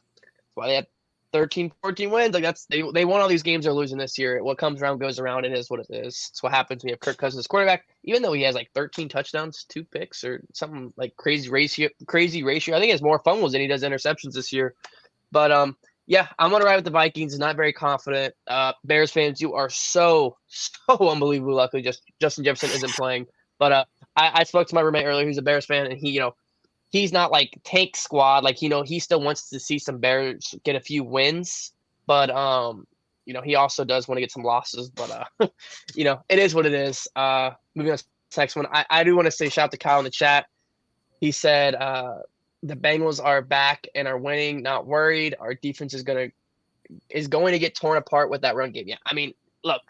why they had 13, 14 wins. They won all these games they're losing this year. What comes around goes around. It is what it is. It's what happens when you have Kirk Cousins quarterback. Even though he has 13 touchdowns, 2 picks, or something crazy ratio. I think he has more fumbles than he does interceptions this year. But yeah, I'm gonna ride with the Vikings. Not very confident. Bears fans, you are so unbelievably lucky. Just Justin Jefferson isn't playing. But I spoke to my roommate earlier, who's a Bears fan, and he's not tank squad. He still wants to see some Bears get a few wins, but he also does want to get some losses. But it is what it is. Moving on to the next one, I do want to say shout out to Kyle in the chat. He said the Bengals are back and are winning. Not worried. Our defense is going to get torn apart with that run game. Yeah, I mean, look,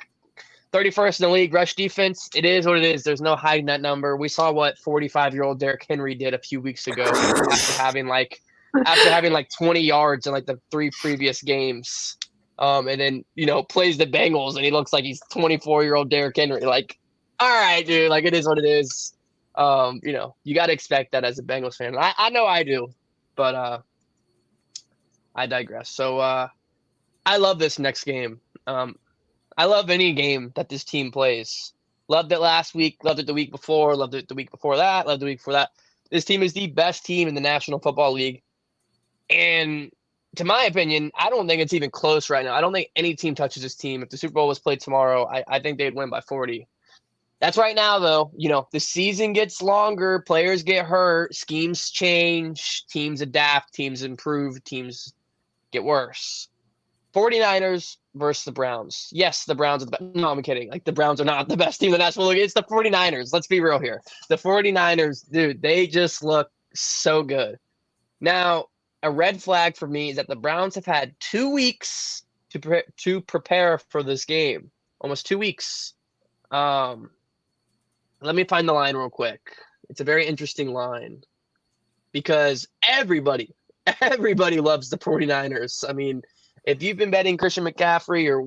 31st in the league rush defense. It is what it is. There's no hiding that number. We saw what 45-year-old Derrick Henry did a few weeks ago after having like 20 yards in like the 3 previous games. And then, plays the Bengals and he looks like he's 24-year-old Derrick Henry. Like, all right, dude, like it is what it is. You got to expect that as a Bengals fan. I know I do, but I digress. So I love this next game. I love any game that this team plays. Loved it last week. Loved it the week before. Loved it the week before that. Loved the week before that. This team is the best team in the National Football League. And to my opinion, I don't think it's even close right now. I don't think any team touches this team. If the Super Bowl was played tomorrow, I think they'd win by 40. That's right now, though. The season gets longer. Players get hurt. Schemes change. Teams adapt. Teams improve. Teams get worse. 49ers versus the Browns. Yes, the Browns are the best. No, I'm kidding. Like, the Browns are not the best team in the National League. It's the 49ers. Let's be real here. The 49ers, dude, they just look so good. Now, a red flag for me is that the Browns have had 2 weeks to prepare for this game. Almost 2 weeks. Let me find the line real quick. It's a very interesting line because everybody loves the 49ers. I mean, if you've been betting Christian McCaffrey or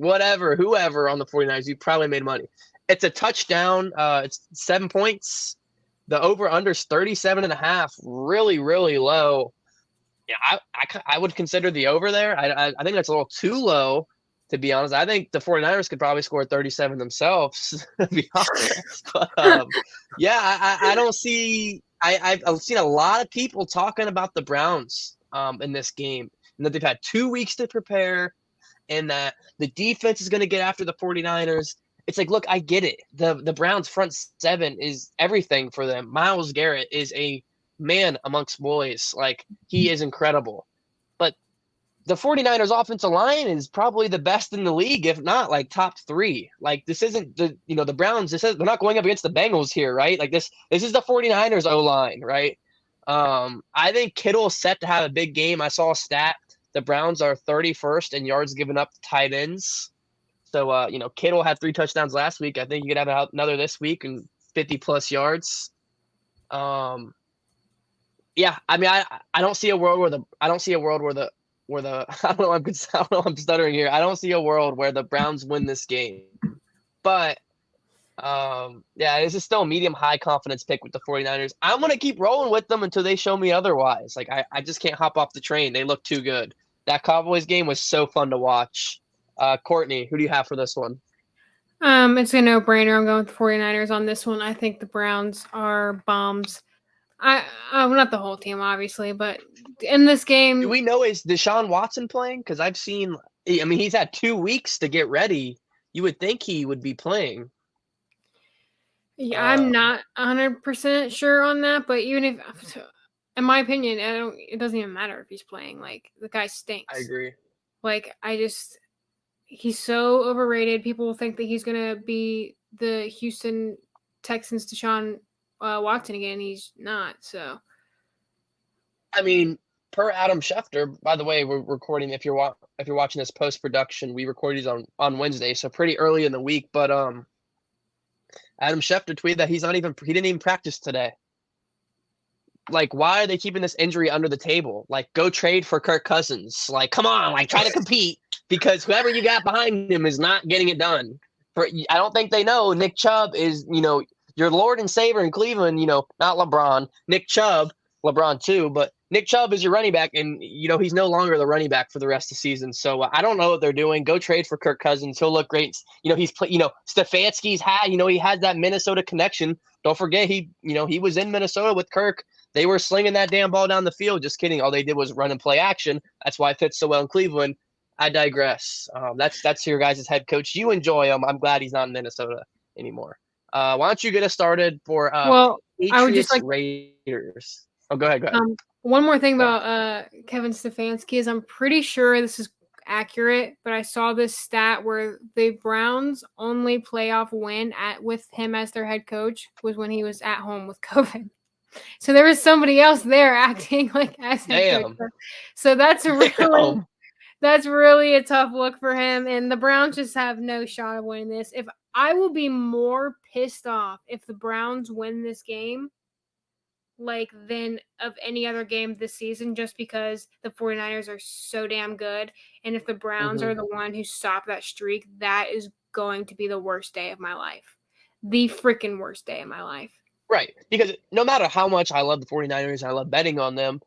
whoever on the 49ers, you probably made money. It's a touchdown. It's 7 points. The over-under is 37.5. Really, really low. Yeah, I would consider the over there. I think that's a little too low, to be honest. I think the 49ers could probably score 37 themselves, to be honest. But, I don't see – I've seen a lot of people talking about the Browns in this game. And that they've had 2 weeks to prepare and that the defense is going to get after the 49ers. It's like, look, I get it. The Browns front seven is everything for them. Myles Garrett is a man amongst boys. Like, he is incredible. But the 49ers offensive line is probably the best in the league, if not like top 3. Like, this isn't the Browns. They're not going up against the Bengals here, right? Like this is the 49ers O-line, right? I think Kittle's set to have a big game. I saw a stat. The Browns are 31st in yards given up to tight ends. So, Kittle had 3 touchdowns last week. I think you could have another this week and 50-plus yards. I mean, I don't see a world where I don't know, I'm stuttering here. I don't see a world where the Browns win this game. But this is still a medium-high confidence pick with the 49ers. I'm going to keep rolling with them until they show me otherwise. Like, I just can't hop off the train. They look too good. That Cowboys game was so fun to watch. Courtney, who do you have for this one? It's a no-brainer. I'm going with the 49ers on this one. I think the Browns are bombs. I'm not the whole team, obviously, but in this game... Do we know, is Deshaun Watson playing? Because he's had 2 weeks to get ready. You would think he would be playing. Yeah, I'm not 100% sure on that, but even if, in my opinion, it doesn't even matter if he's playing. Like, the guy stinks. I agree. Like, he's so overrated. People think that he's gonna be the Houston Texans Deshaun Watson again. He's not. So, I mean, per Adam Schefter, by the way, we're recording. If you're watching this post production, we recorded these on Wednesday, so pretty early in the week. But Adam Schefter tweeted that he didn't even practice today. Like, why are they keeping this injury under the table? Like, go trade for Kirk Cousins. Like, come on, like, try to compete because whoever you got behind him is not getting it done. I don't think they know Nick Chubb is, your Lord and Savior in Cleveland, not LeBron. Nick Chubb, LeBron too, but Nick Chubb is your running back, and, he's no longer the running back for the rest of the season. So I don't know what they're doing. Go trade for Kirk Cousins. He'll look great. Stefanski's he has that Minnesota connection. Don't forget he was in Minnesota with Kirk. They were slinging that damn ball down the field. Just kidding. All they did was run and play action. That's why it fits so well in Cleveland. I digress. That's your guys' head coach. You enjoy him. I'm glad he's not in Minnesota anymore. Why don't you get us started for Patriots, I would just Raiders. Oh, go ahead. One more thing about Kevin Stefanski is I'm pretty sure this is accurate, but I saw this stat where the Browns' only playoff win with him as their head coach was when he was at home with COVID. So there was somebody else there acting like as head coach. So that's really That's really a tough look for him, and the Browns just have no shot of winning this. If I will be more pissed off if the Browns win this game, than of any other game this season, just because the 49ers are so damn good, and if the Browns are the one who stop that streak, that is going to be the worst day of my life. The freaking worst day of my life. Right, because no matter how much I love the 49ers, I love betting on them,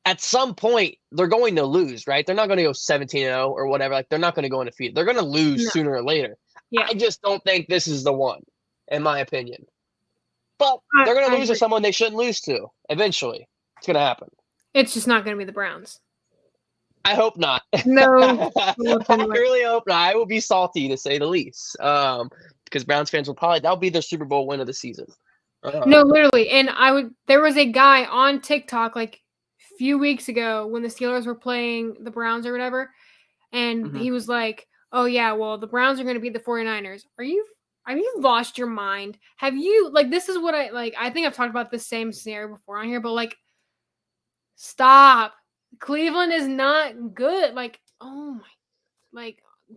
at some point, they're going to lose, right? They're not going to go 17-0 or whatever. Like, they're not going to go undefeated. They're going to lose sooner or later. Yeah. I just don't think this is the one, in my opinion. But they're going to lose to someone they shouldn't lose to eventually. It's going to happen. It's just not going to be the Browns. I hope not. No. I really hope not. I will be salty, to say the least. Because Browns fans will that'll be their Super Bowl win of the season. No, literally. And there was a guy on TikTok, few weeks ago when the Steelers were playing the Browns or whatever, and he was like, oh yeah, well, the Browns are going to beat the 49ers. Have you lost your mind? Have you, this is what I think I've talked about this same scenario before on here, but stop. Cleveland is not good.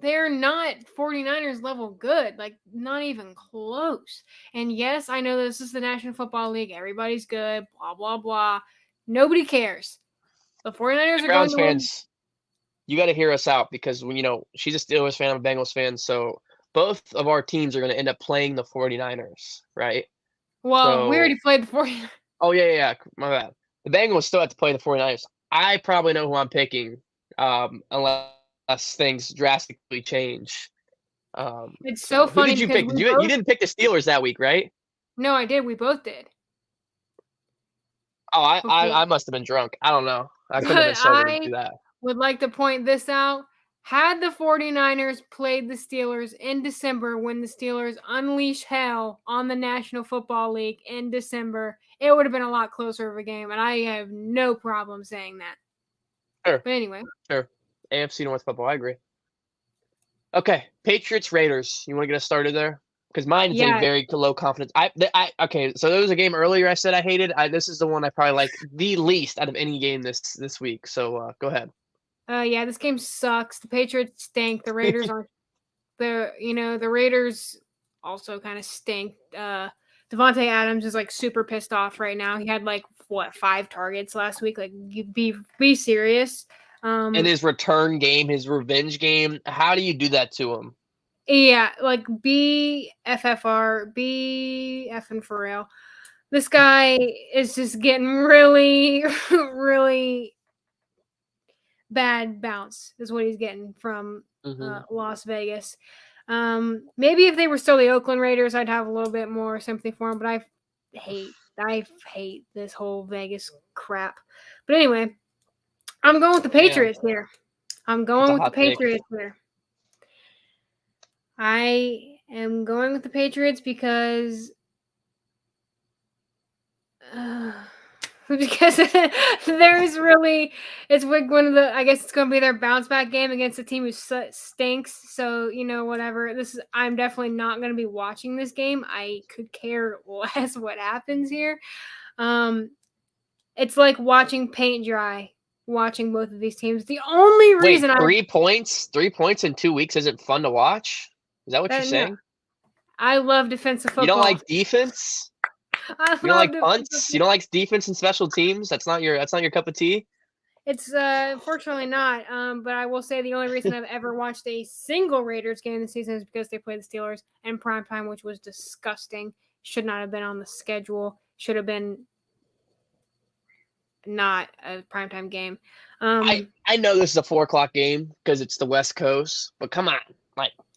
They're not 49ers level good. Not even close. And yes, I know this is the National Football League. Everybody's good, blah, blah, blah. Nobody cares. The 49ers are Browns going to fans, you got to hear us out because, she's a Steelers fan, I'm a Bengals fan, so both of our teams are going to end up playing the 49ers, right? Well, we already played the 49ers. Oh, yeah, my bad. The Bengals still have to play the 49ers. I probably know who I'm picking unless things drastically change. It's so funny. Who did you pick? You didn't pick the Steelers that week, right? No, I did. We both did. Oh, I must have been drunk. I don't know. I couldn't have been sober to do that. Would like to point this out. Had the 49ers played the Steelers in December when the Steelers unleashed hell on the National Football League in December, it would have been a lot closer of a game, and I have no problem saying that. Sure. But anyway. Sure. AFC North football, I agree. Okay, Patriots, Raiders. You want to get us started there? Because mine is a very low confidence. Okay, so there was a game earlier I said I hated. This is the one I probably like the least out of any game this week. So go ahead. Yeah, this game sucks. The Patriots stink. The Raiders aren't. The Raiders also kind of stink. Devontae Adams is super pissed off right now. He had 5 targets last week. Be serious. In his return game, his revenge game, how do you do that to him? Yeah, BFFR, be effing for real. This guy is just getting really, really bad bounce is what he's getting from Las Vegas. Maybe if they were still the Oakland Raiders, I'd have a little bit more sympathy for him, but I hate this whole Vegas crap. But anyway, I'm going with the Patriots here. I'm going with the Patriots here. I am going with the Patriots because there's really, it's one of the, I guess it's going to be their bounce back game against a team who stinks. So, whatever. I'm definitely not going to be watching this game. I could care less what happens here. It's like watching paint dry. Watching both of these teams. The only reason 3 points in 2 weeks isn't fun to watch? Is that what you're saying? I love defensive football. You don't like defense? You don't like punts? You don't like defense and special teams? That's not your cup of tea? It's unfortunately not. But I will say the only reason I've ever watched a single Raiders game this season is because they played the Steelers in primetime, which was disgusting. Should not have been on the schedule. Should have been not a primetime game. I know this is a 4:00 game because it's the West Coast, but come on.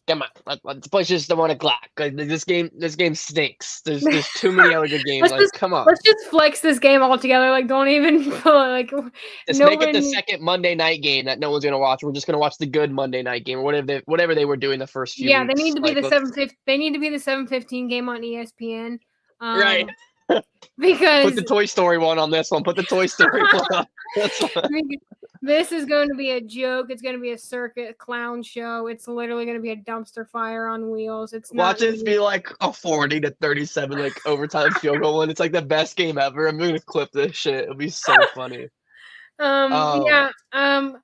Come on, let's play just the 1 o'clock. This game stinks. There's too many other good games. Come on. Let's just flex this game all together. Don't even just make it the second Monday night game that no one's gonna watch. We're just gonna watch the good Monday night game or whatever they were doing the first few. Yeah, weeks. they need to be the 7:15. They need to be the 7:15 game on ESPN. Right. Because put the Toy Story one on this one. Put the Toy Story one on. This is going to be a joke. It's going to be a circuit clown show. It's literally going to be a dumpster fire on wheels. It's not. Watch it be like a 40-37 overtime field goal, and it's the best game ever. I'm going to clip this shit. It'll be so funny. Yeah.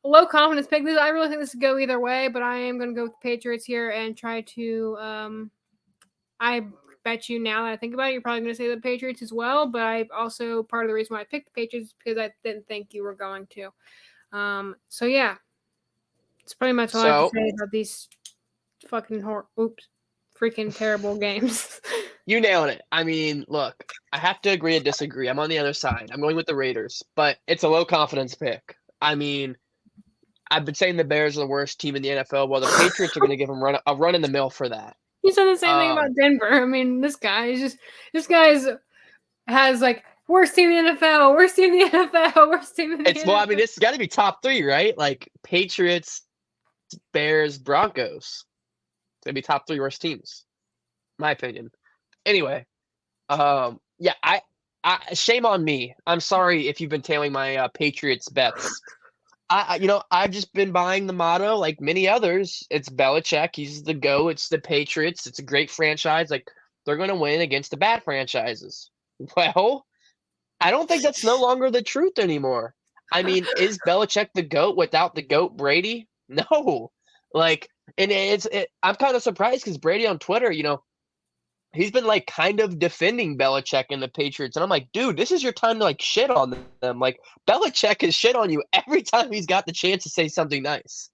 Low confidence pick. I really think this could go either way, but I am going to go with the Patriots here and try to. I bet you now that I think about it, you're probably going to say the Patriots as well. But I also part of the reason why I picked the Patriots is because I didn't think you were going to. So yeah, it's pretty much all I have to say about these fucking freaking terrible games. You nailed it. I mean, look, I have to agree and disagree. I'm on the other side. I'm going with the Raiders, but it's a low confidence pick. I mean, I've been saying the Bears are the worst team in the NFL. Well, the Patriots are going to give them a run in the mill for that. You said the same thing about Denver. I mean, this guy has like worst team in the NFL, worst team in the NFL, worst team in the NFL. Well, I mean, it's got to be top 3, right? Like Patriots, Bears, Broncos. It's going to be top 3 worst teams, my opinion. Anyway, yeah, I shame on me. I'm sorry if you've been tailing my Patriots bets. I've just been buying the motto like many others. It's Belichick. He's the GOAT. It's the Patriots. It's a great franchise. Like, they're going to win against the bad franchises. Well, I don't think that's no longer the truth anymore. I mean, is Belichick the GOAT without the GOAT Brady? No. Like, and I'm kind of surprised because Brady on Twitter, he's been like kind of defending Belichick and the Patriots. And I'm like, dude, this is your time to like shit on them. Like, Belichick has shit on you every time he's got the chance to say something nice.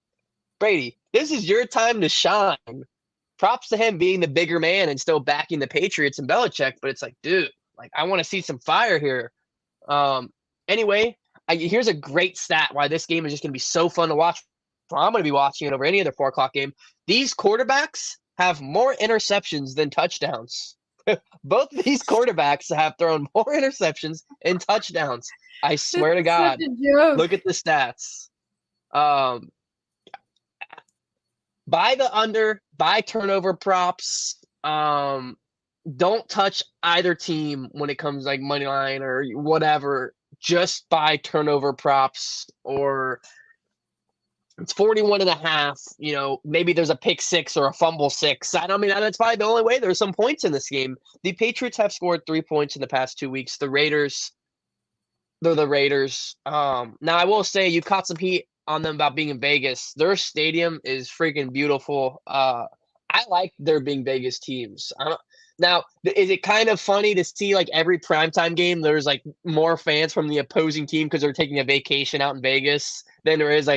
Brady, this is your time to shine. Props to him being the bigger man and still backing the Patriots and Belichick. But it's like, dude, like, I want to see some fire here. Anyway, here's a great stat why this game is just going to be so fun to watch. I'm going to be watching it over any other 4 o'clock game. These quarterbacks have more interceptions than touchdowns. Both of these quarterbacks have thrown more interceptions and touchdowns. I swear to God. Look at the stats. Buy the under, buy turnover props. Don't touch either team when it comes like money line or whatever. Just buy turnover props, or it's 41.5. Maybe there's a pick 6 or a fumble 6. I mean, that's probably the only way there's some points in this game. The Patriots have scored 3 points in the past 2 weeks. They're the Raiders. Now, I will say you caught some heat on them about being in Vegas. Their stadium is freaking beautiful. I like there being Vegas teams. Now, is it kind of funny to see like every primetime game there's like more fans from the opposing team because they're taking a vacation out in Vegas than there is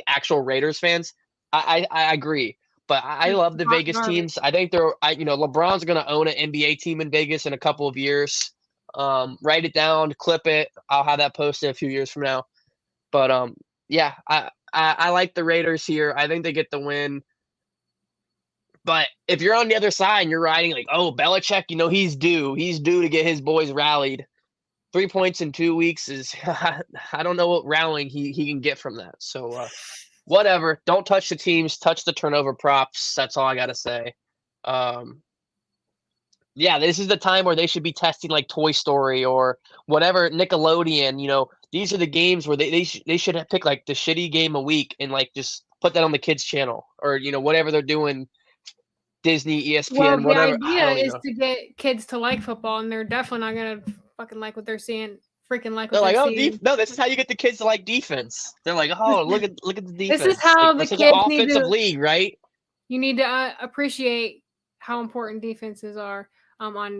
actual Raiders fans? I agree, but I love the Vegas teams. I think LeBron's going to own an NBA team in Vegas in a couple of years. Write it down, clip it. I'll have that posted a few years from now. But yeah, I like the Raiders here. I think they get the win. But if you're on the other side and you're riding like, oh, Belichick, he's due. He's due to get his boys rallied. 3 points in 2 weeks is I don't know what rallying he can get from that. So whatever. Don't touch the teams. Touch the turnover props. That's all I got to say. Yeah, this is the time where they should be testing like Toy Story or whatever, Nickelodeon. These are the games where they should have picked like the shitty game a week and like just put that on the kids channel or, whatever they're doing. Disney, ESPN, whatever. The idea is to get kids to like football, and they're definitely not going to fucking like what they're seeing. Freaking like what they're seeing. No, this is how you get the kids to like defense. They're like, oh, look at the defense. This is how the kids need to. Offensive league, right? You need to appreciate how important defenses are.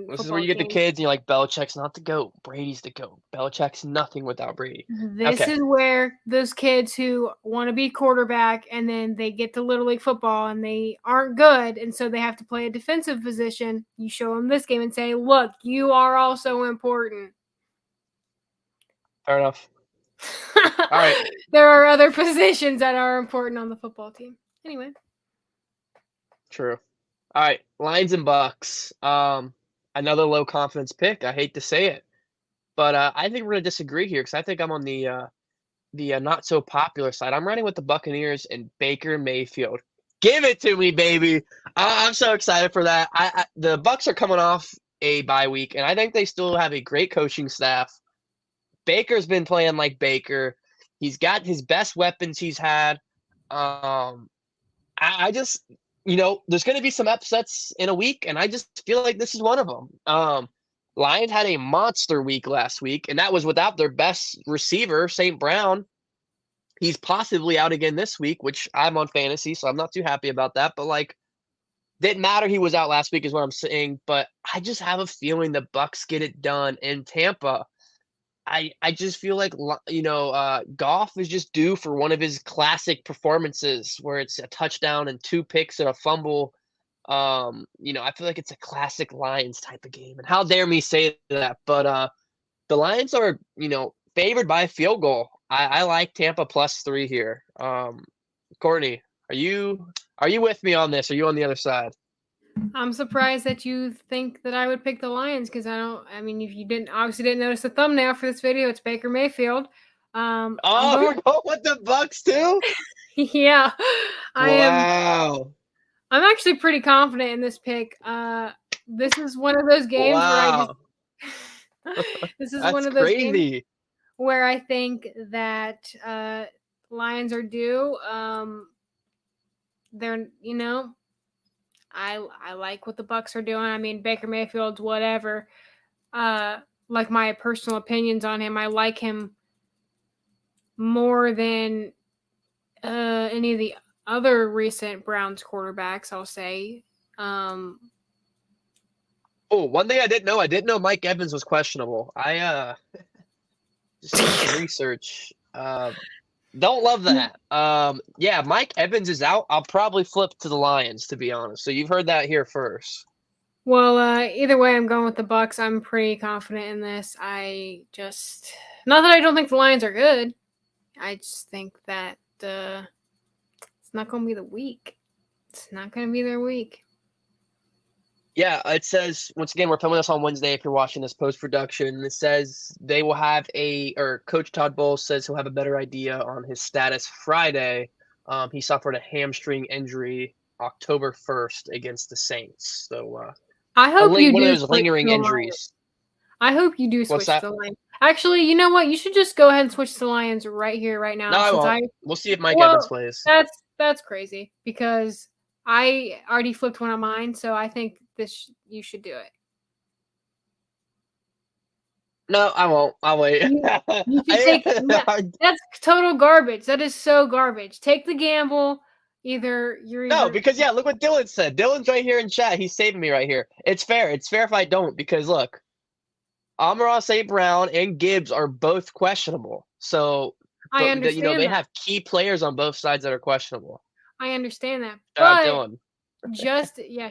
This is where you get the kids, and you're like, Belichick's not the GOAT. Brady's the GOAT. Belichick's nothing without Brady. This is where those kids who want to be quarterback and then they get to Little League football and they aren't good, and so they have to play a defensive position. You show them this game and say, look, you are also important. Fair enough. All right. There are other positions that are important on the football team. Anyway. True. All right, Lions and Bucks. Another low confidence pick. I hate to say it, but I think we're gonna disagree here because I think I'm on the not so popular side. I'm running with the Buccaneers and Baker Mayfield. Give it to me, baby! I'm so excited for that. The Bucks are coming off a bye week, and I think they still have a great coaching staff. Baker's been playing like Baker. He's got his best weapons he's had. I just. There's going to be some upsets in a week, and I just feel like this is one of them. Lions had a monster week last week, and that was without their best receiver, St. Brown. He's possibly out again this week, which I'm on fantasy, so I'm not too happy about that. But like, didn't matter he was out last week is what I'm saying. But I just have a feeling the Bucks get it done in Tampa. I just feel like Goff is just due for one of his classic performances where it's a touchdown and 2 picks and a fumble. I feel like it's a classic Lions type of game. And how dare me say that? But the Lions are, favored by a field goal. I like Tampa +3 here. Courtney, are you with me on this? Are you on the other side? I'm surprised that you think that I would pick the Lions because if you obviously didn't notice the thumbnail for this video, it's Baker Mayfield. You're going with the Bucks too? Yeah. Wow. I'm actually pretty confident in this pick. This is one of those games wow. this is That's one of those crazy. games where I think that Lions are due. They're, I like what the Bucks are doing. I mean, Baker Mayfield's whatever. Like my personal opinions on him, I like him more than any of the other recent Browns quarterbacks, I'll say. One thing I didn't know Mike Evans was questionable. I just did some research. Don't love that. Yeah, Mike Evans is out. I'll probably flip to the Lions, to be honest. So you've heard that here first. Well, either way, I'm going with the Bucks. I'm pretty confident in this. Not that I don't think the Lions are good. I just think that it's not going to be the week. It's not going to be their week. Yeah, it says, once again, we're filming this on Wednesday if you're watching this post-production. It says they will have Coach Todd Bowles says he'll have a better idea on his status Friday. He suffered a hamstring injury October 1st against the Saints. So I hope you do one of those lingering injuries. I hope you do switch to the Lions. Actually, you know what? You should just go ahead and switch to the Lions right here, right now. No, I won't. We'll see if Mike Evans plays. That's crazy because I already flipped one of mine, so I think you should do it. No, I won't. I'll wait. You should that's total garbage. That is so garbage. Take the gamble. Because look what Dylan said. Dylan's right here in chat. He's saving me right here. It's fair. It's fair if I don't, because look, Amon-Ra St. Brown and Gibbs are both questionable. So I understand. They have key players on both sides that are questionable. I understand that. Shout out Dylan. Shout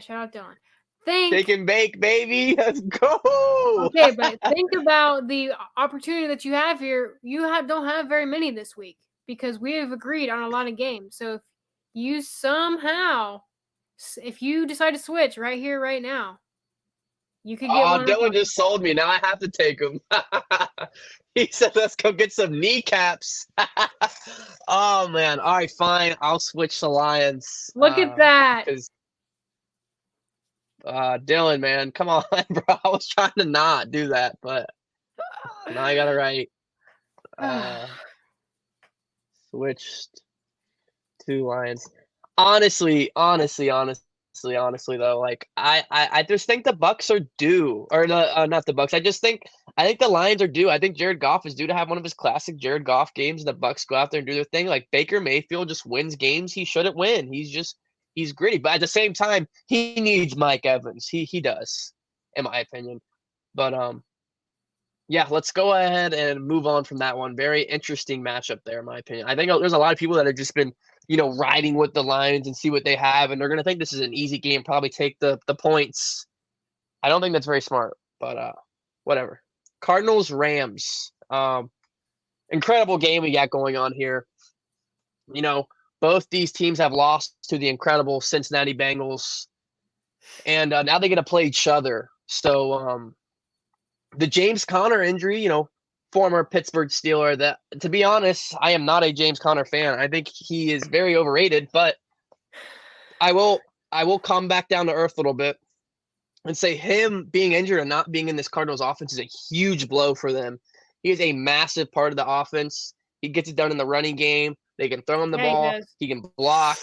out Dylan. Take and bake, baby. Let's go. Okay, but think about the opportunity that you have here. You don't have very many this week because we have agreed on a lot of games. So if you decide to switch right here, right now, you could get one. Dylan just sold me. Now I have to take him. He said, let's go get some kneecaps. Oh, man. All right, fine. I'll switch to Lions. Look at that. Dylan, man, come on, bro. I was trying to not do that, but now I got it right. Switched to Lions. Honestly, though, like I just think the Bucks are due, or not the Bucks. I think the Lions are due. I think Jared Goff is due to have one of his classic Jared Goff games, and the Bucks go out there and do their thing. Like Baker Mayfield just wins games he shouldn't win. He's gritty, but at the same time, he needs Mike Evans. He does, in my opinion. But yeah, let's go ahead and move on from that one. Very interesting matchup there, in my opinion. I think there's a lot of people that have just been, riding with the Lions and see what they have, and they're gonna think this is an easy game. Probably take the points. I don't think that's very smart, but whatever. Cardinals Rams. Incredible game we got going on here. Both these teams have lost to the incredible Cincinnati Bengals, and now they get to play each other. So the James Conner injury, former Pittsburgh Steeler, that, to be honest, I am not a James Conner fan. I think he is very overrated, but I will come back down to earth a little bit and say him being injured and not being in this Cardinals offense is a huge blow for them. He is a massive part of the offense. He gets it done in the running game. They can throw him the ball. He can block.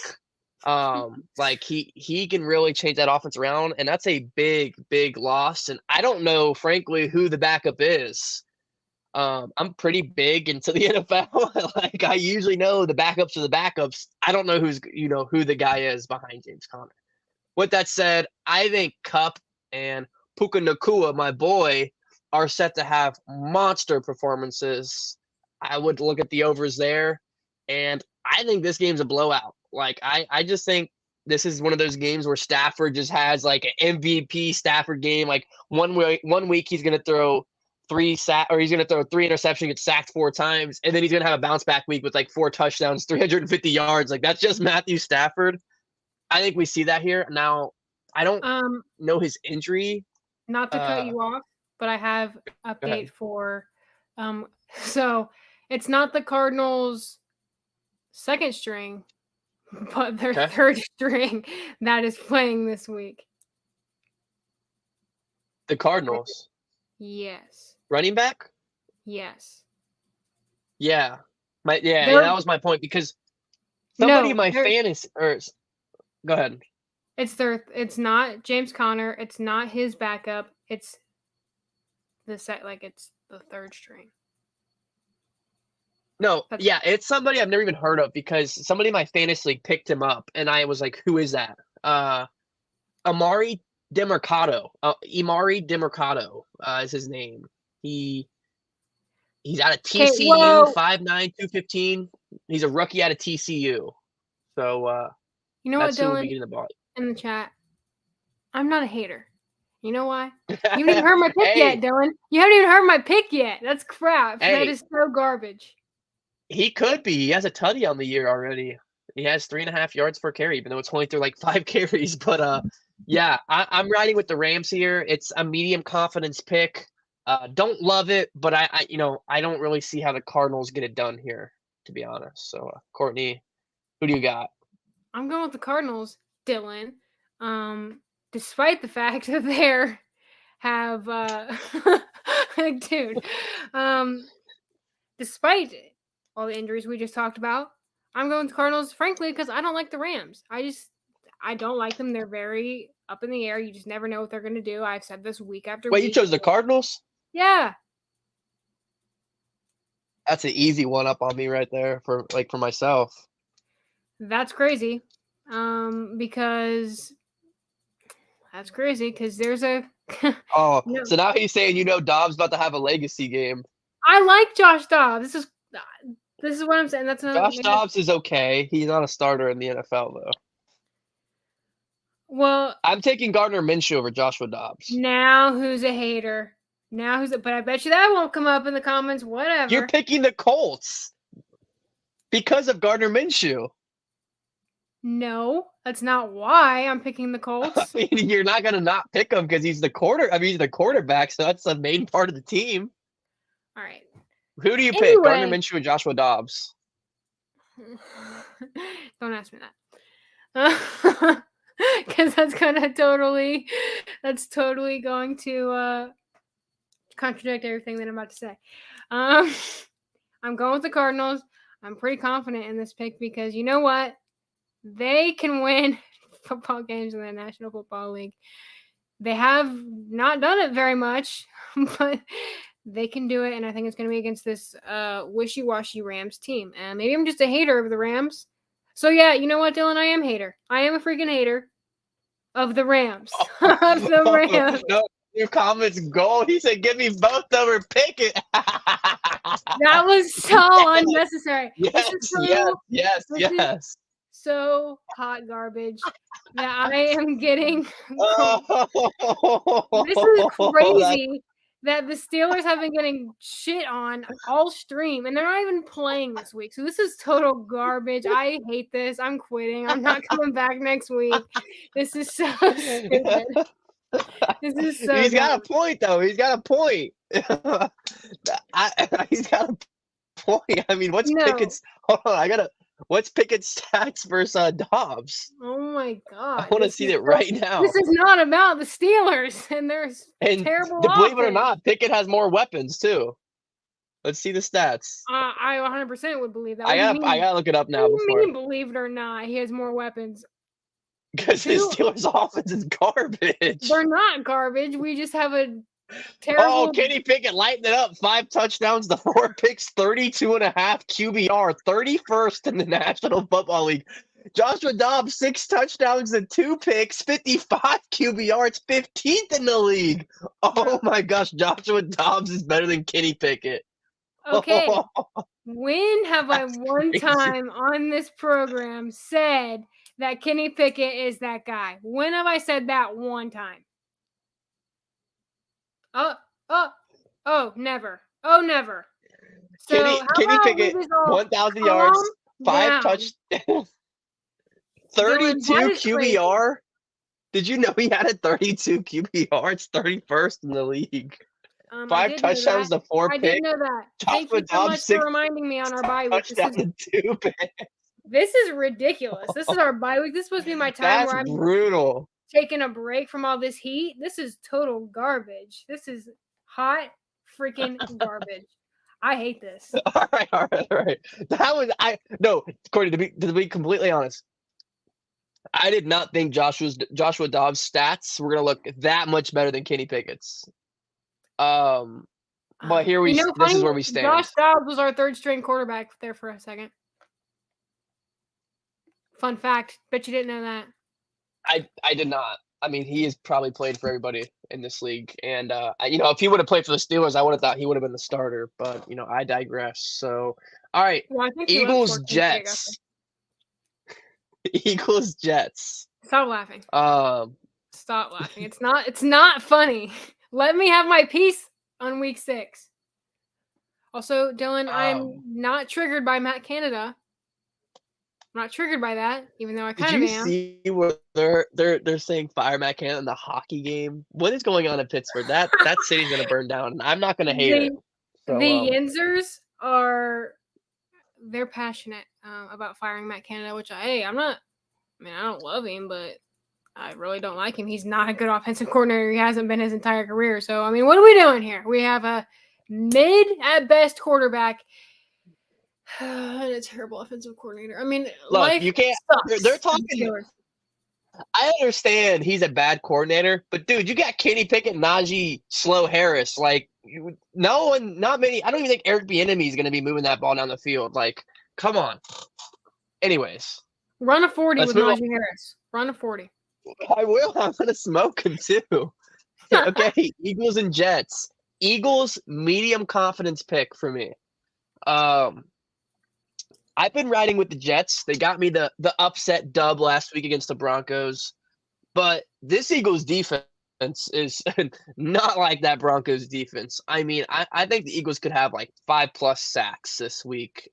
Like he can really change that offense around, and that's a big, big loss. And I don't know, frankly, who the backup is. I'm pretty big into the NFL. Like I usually know the backups are the backups. I don't know who the guy is behind James Conner. With that said, I think Cup and Puka Nakua, my boy, are set to have monster performances. I would look at the overs there, and I think this game's a blowout. Like I just think this is one of those games where Stafford just has like an MVP Stafford game. Like one week he's gonna throw he's gonna throw 3 interceptions, get sacked 4 times, and then he's gonna have a bounce back week with like 4 touchdowns, 350 yards. Like that's just Matthew Stafford. I think we see that here. Now, I don't know his injury. Not to cut you off, but I have update for so it's not the Cardinals' second string, but their third string that is playing this week. The Cardinals? Yes. Running back? Yes. Yeah. That was my point, because somebody in my fantasy go ahead. It's not James Conner, it's not his backup, it's it's the third string. No, it's somebody I've never even heard of, because somebody in my fantasy picked him up, and I was like, who is that? Emari Demercado is his name. He's out of TCU, 5'9", 215. He's a rookie out of TCU. So you know what, Dylan? The ball. In the chat, I'm not a hater. You know why? You haven't even heard my pick yet, Dylan. You haven't even heard my pick yet. That's crap. That is so garbage. He could be. He has a tutty on the year already. He has 3.5 yards per carry, even though it's only through like 5 carries. But I'm riding with the Rams here. It's a medium confidence pick. Don't love it, but I don't really see how the Cardinals get it done here, to be honest. So, Courtney, who do you got? I'm going with the Cardinals, Dylan. Despite the fact that they have despite all the injuries we just talked about, I'm going with the Cardinals, frankly, because I don't like the Rams. I don't like them. They're very up in the air. You just never know what they're going to do. I've said this week after week. Wait, you chose the Cardinals? Yeah. That's an easy one up on me right there for myself. That's crazy. Because there's a so now he's saying Dobbs about to have a legacy game. I like Josh Dobbs. This is what I'm saying. That's Josh Dobbs is okay. He's not a starter in the NFL though. Well, I'm taking Gardner Minshew over Joshua Dobbs. Now who's a hater? But I bet you that won't come up in the comments. Whatever. You're picking the Colts because of Gardner Minshew. No, that's not why I'm picking the Colts. I mean, you're not gonna not pick him because he's the quarterback, so that's the main part of the team. All right. Who do you pick? Gardner Minshew or Joshua Dobbs? Don't ask me that. Because that's totally going to contradict everything that I'm about to say. I'm going with the Cardinals. I'm pretty confident in this pick because you know what? They can win football games in the National Football League. They have not done it very much, but they can do it, and I think it's going to be against this wishy-washy Rams team. And maybe I'm just a hater of the Rams. So, yeah, you know what, Dylan? I am a hater. I am a freaking hater of the Rams. Of the Rams. No, your comments gold. He said, give me both of them or pick it. That was so unnecessary. Yes. So hot garbage that I am getting. This is crazy that the Steelers have been getting shit on all stream, and they're not even playing this week. So this is total garbage. I hate this. I'm quitting. I'm not coming back next week. This is so stupid. This is so. He's got a point, though. He's got a point. He's got a point. I mean, what's Pickett's? Hold on, what's Pickett's stats versus Dobbs? Oh my god! I want to see it right now. This is not about the Steelers and their terrible. Believe it or not, Pickett has more weapons too. Let's see the stats. I 100% would believe that. What I do you gotta mean? look it up What now do you before, mean, believe it or not? He has more weapons. because his Two- Steelers offense is garbage. They're not garbage. We just have a Oh, terrible. Kenny Pickett lighting it up. 5 touchdowns to 4 picks, 32.5 QBR, 31st in the National Football League. Joshua Dobbs, 6 touchdowns and 2 picks, 55 QBR. It's 15th in the league. Oh my gosh, Joshua Dobbs is better than Kenny Pickett. Okay. When have I That's one crazy. time on this program said that Kenny Pickett is that guy? When have I said that one time? Oh, never. Oh, never. So Kenny Pickett, 1,000 yards, 5 touchdowns, 32 QBR. Did you know he had a 32 QBR? It's 31st in the league. 5 touchdowns to 4 picks. I did know that. Thank you so much for reminding me on our bye week. This is ridiculous. This is our bye week. This is supposed to be my time where I'm brutal. Taking a break from all this heat. This is total garbage. This is hot freaking garbage. I hate this. All right. That was Courtney, to be completely honest, I did not think Joshua Dobbs' stats were gonna look that much better than Kenny Pickett's. But here this is where we stand. Josh Dobbs was our third string quarterback there for a second. Fun fact. Bet you didn't know that. I did not. I mean, he has probably played for everybody in this league, and if he would have played for the Steelers, I would have thought he would have been the starter. But I digress. So, all right, well, Eagles Jets. Eagles Jets. Stop laughing. Stop laughing. It's not funny. Let me have my piece on week 6. Also, Dylan, I'm not triggered by Matt Canada. I'm not triggered by that, even though I kind of am. Did you see where they're saying fire Matt Canada in the hockey game? What is going on in Pittsburgh? That city's gonna burn down, and I'm not gonna hate it. So, the Yinzers they're passionate about firing Matt Canada, which I don't love him, but I really don't like him. He's not a good offensive coordinator. He hasn't been his entire career. So, what are we doing here? We have a mid at best quarterback and a terrible offensive coordinator. Look, you can't. They're talking. I understand he's a bad coordinator, but dude, you got Kenny Pickett, Najee, Slow Harris. Like, not many. I don't even think Eric Bieniemy is going to be moving that ball down the field. Like, come on. Anyways, run a 40 with Najee Harris. Run a 40. I will. I'm going to smoke him too. Okay, Eagles and Jets. Eagles medium confidence pick for me. I've been riding with the Jets. They got me the upset dub last week against the Broncos. But this Eagles defense is not like that Broncos defense. I think the Eagles could have like 5+ sacks this week.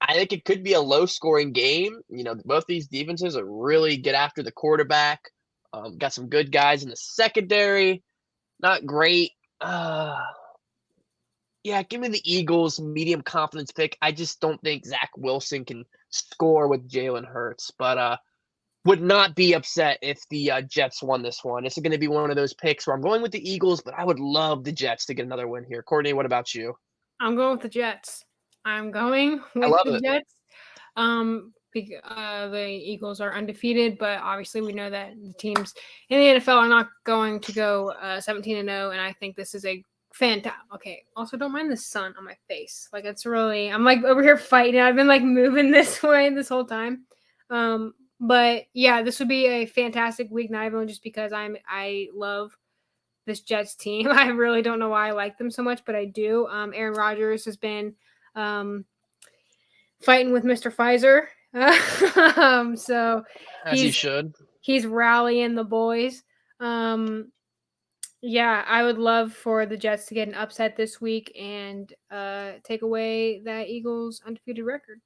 I think it could be a low-scoring game. Both these defenses are really get after the quarterback. Got some good guys in the secondary. Not great. Yeah, give me the Eagles medium confidence pick. I just don't think Zach Wilson can score with Jalen Hurts, but would not be upset if the Jets won this one. This is going to be one of those picks where I'm going with the Eagles, but I would love the Jets to get another win here. Courtney, what about you? I'm going with the Jets. Jets. The Eagles are undefeated, but obviously we know that the teams in the NFL are not going to go 17-0, and I think this is a fantastic. Okay. Also, don't mind the sun on my face. Like, it's really. I'm like over here fighting. I've been like moving this way this whole time. But yeah, this would be a fantastic week. Not even just because I love this Jets team. I really don't know why I like them so much, but I do. Aaron Rodgers has been fighting with Mr. Pfizer. So as he should. He's rallying the boys. Yeah, I would love for the Jets to get an upset this week and take away that Eagles undefeated record.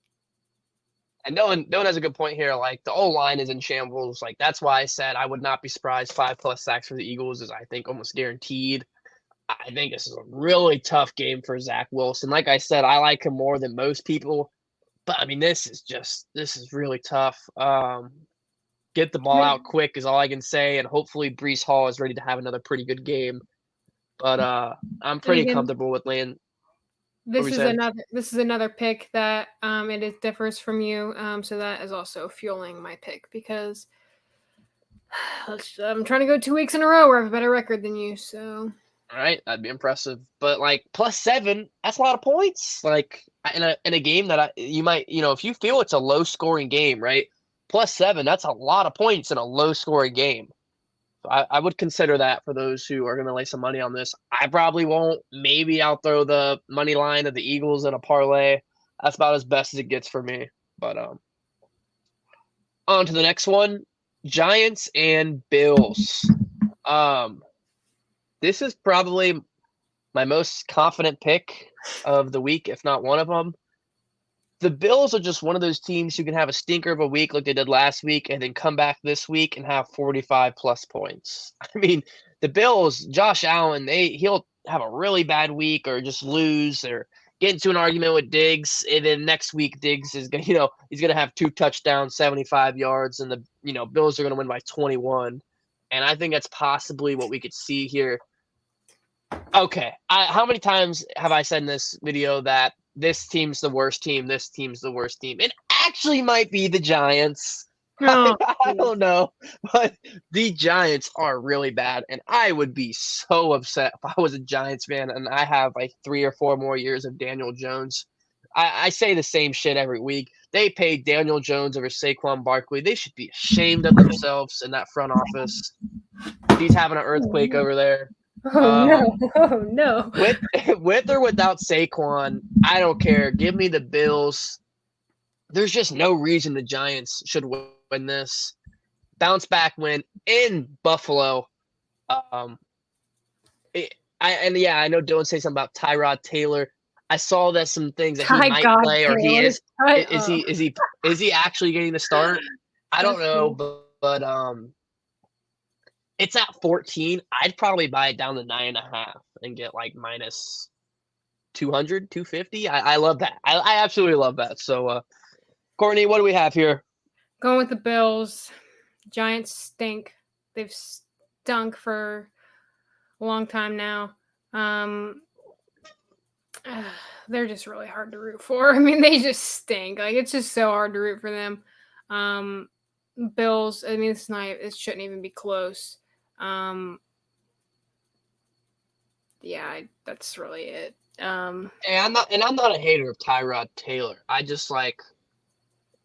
And no one has a good point here. Like, the O-line is in shambles. Like, that's why I said I would not be surprised 5+ sacks for the Eagles is, I think, almost guaranteed. I think this is a really tough game for Zach Wilson. Like I said, I like him more than most people. But, this is really tough. Get the ball out quick is all I can say, and hopefully Breece Hall is ready to have another pretty good game. But I'm pretty comfortable with laying What were you saying? This is another pick that it differs from you. So that is also fueling my pick because I'm trying to go 2 weeks in a row where I have a better record than you. So All right, that'd be impressive. But like +7, that's a lot of points. Like in a game that you might, if you feel it's a low scoring game, right? +7, that's a lot of points in a low scoring game. So I would consider that for those who are going to lay some money on this. I probably won't. Maybe I'll throw the money line of the Eagles in a parlay. That's about as best as it gets for me. But on to the next one, Giants and Bills. This is probably my most confident pick of the week, if not one of them. The Bills are just one of those teams who can have a stinker of a week like they did last week and then come back this week and have 45-plus points. I mean, the Bills, Josh Allen, he'll have a really bad week or just lose or get into an argument with Diggs, and then next week Diggs is going to, he's going to have 2 touchdowns, 75 yards, and the Bills are going to win by 21. And I think that's possibly what we could see here. Okay, how many times have I said in this video that this team's the worst team, this team's the worst team? It actually might be the Giants. Oh, I don't know, but the Giants are really bad, and I would be so upset if I was a Giants fan and I have like 3 or 4 more years of Daniel Jones. I say the same shit every week. They paid Daniel Jones over Saquon Barkley. They should be ashamed of themselves in that front office. He's having an earthquake over there. no! Oh no! With or without Saquon, I don't care. Give me the Bills. There's just no reason the Giants should win this. Bounce back win in Buffalo. I know Dylan say something about Tyrod Taylor. I saw that some things that he might play, or he is. Is he actually getting the start? I don't know, but it's at 14. I'd probably buy it down to 9.5 and get like minus 200, 250. I love that. I absolutely love that. So, Courtney, what do we have here? Going with the Bills. Giants stink. They've stunk for a long time now. They're just really hard to root for. I mean, they just stink. Like, it's just so hard to root for them. Bills, I mean, it shouldn't even be close. That's really it. And I'm not a hater of Tyrod Taylor. I just like,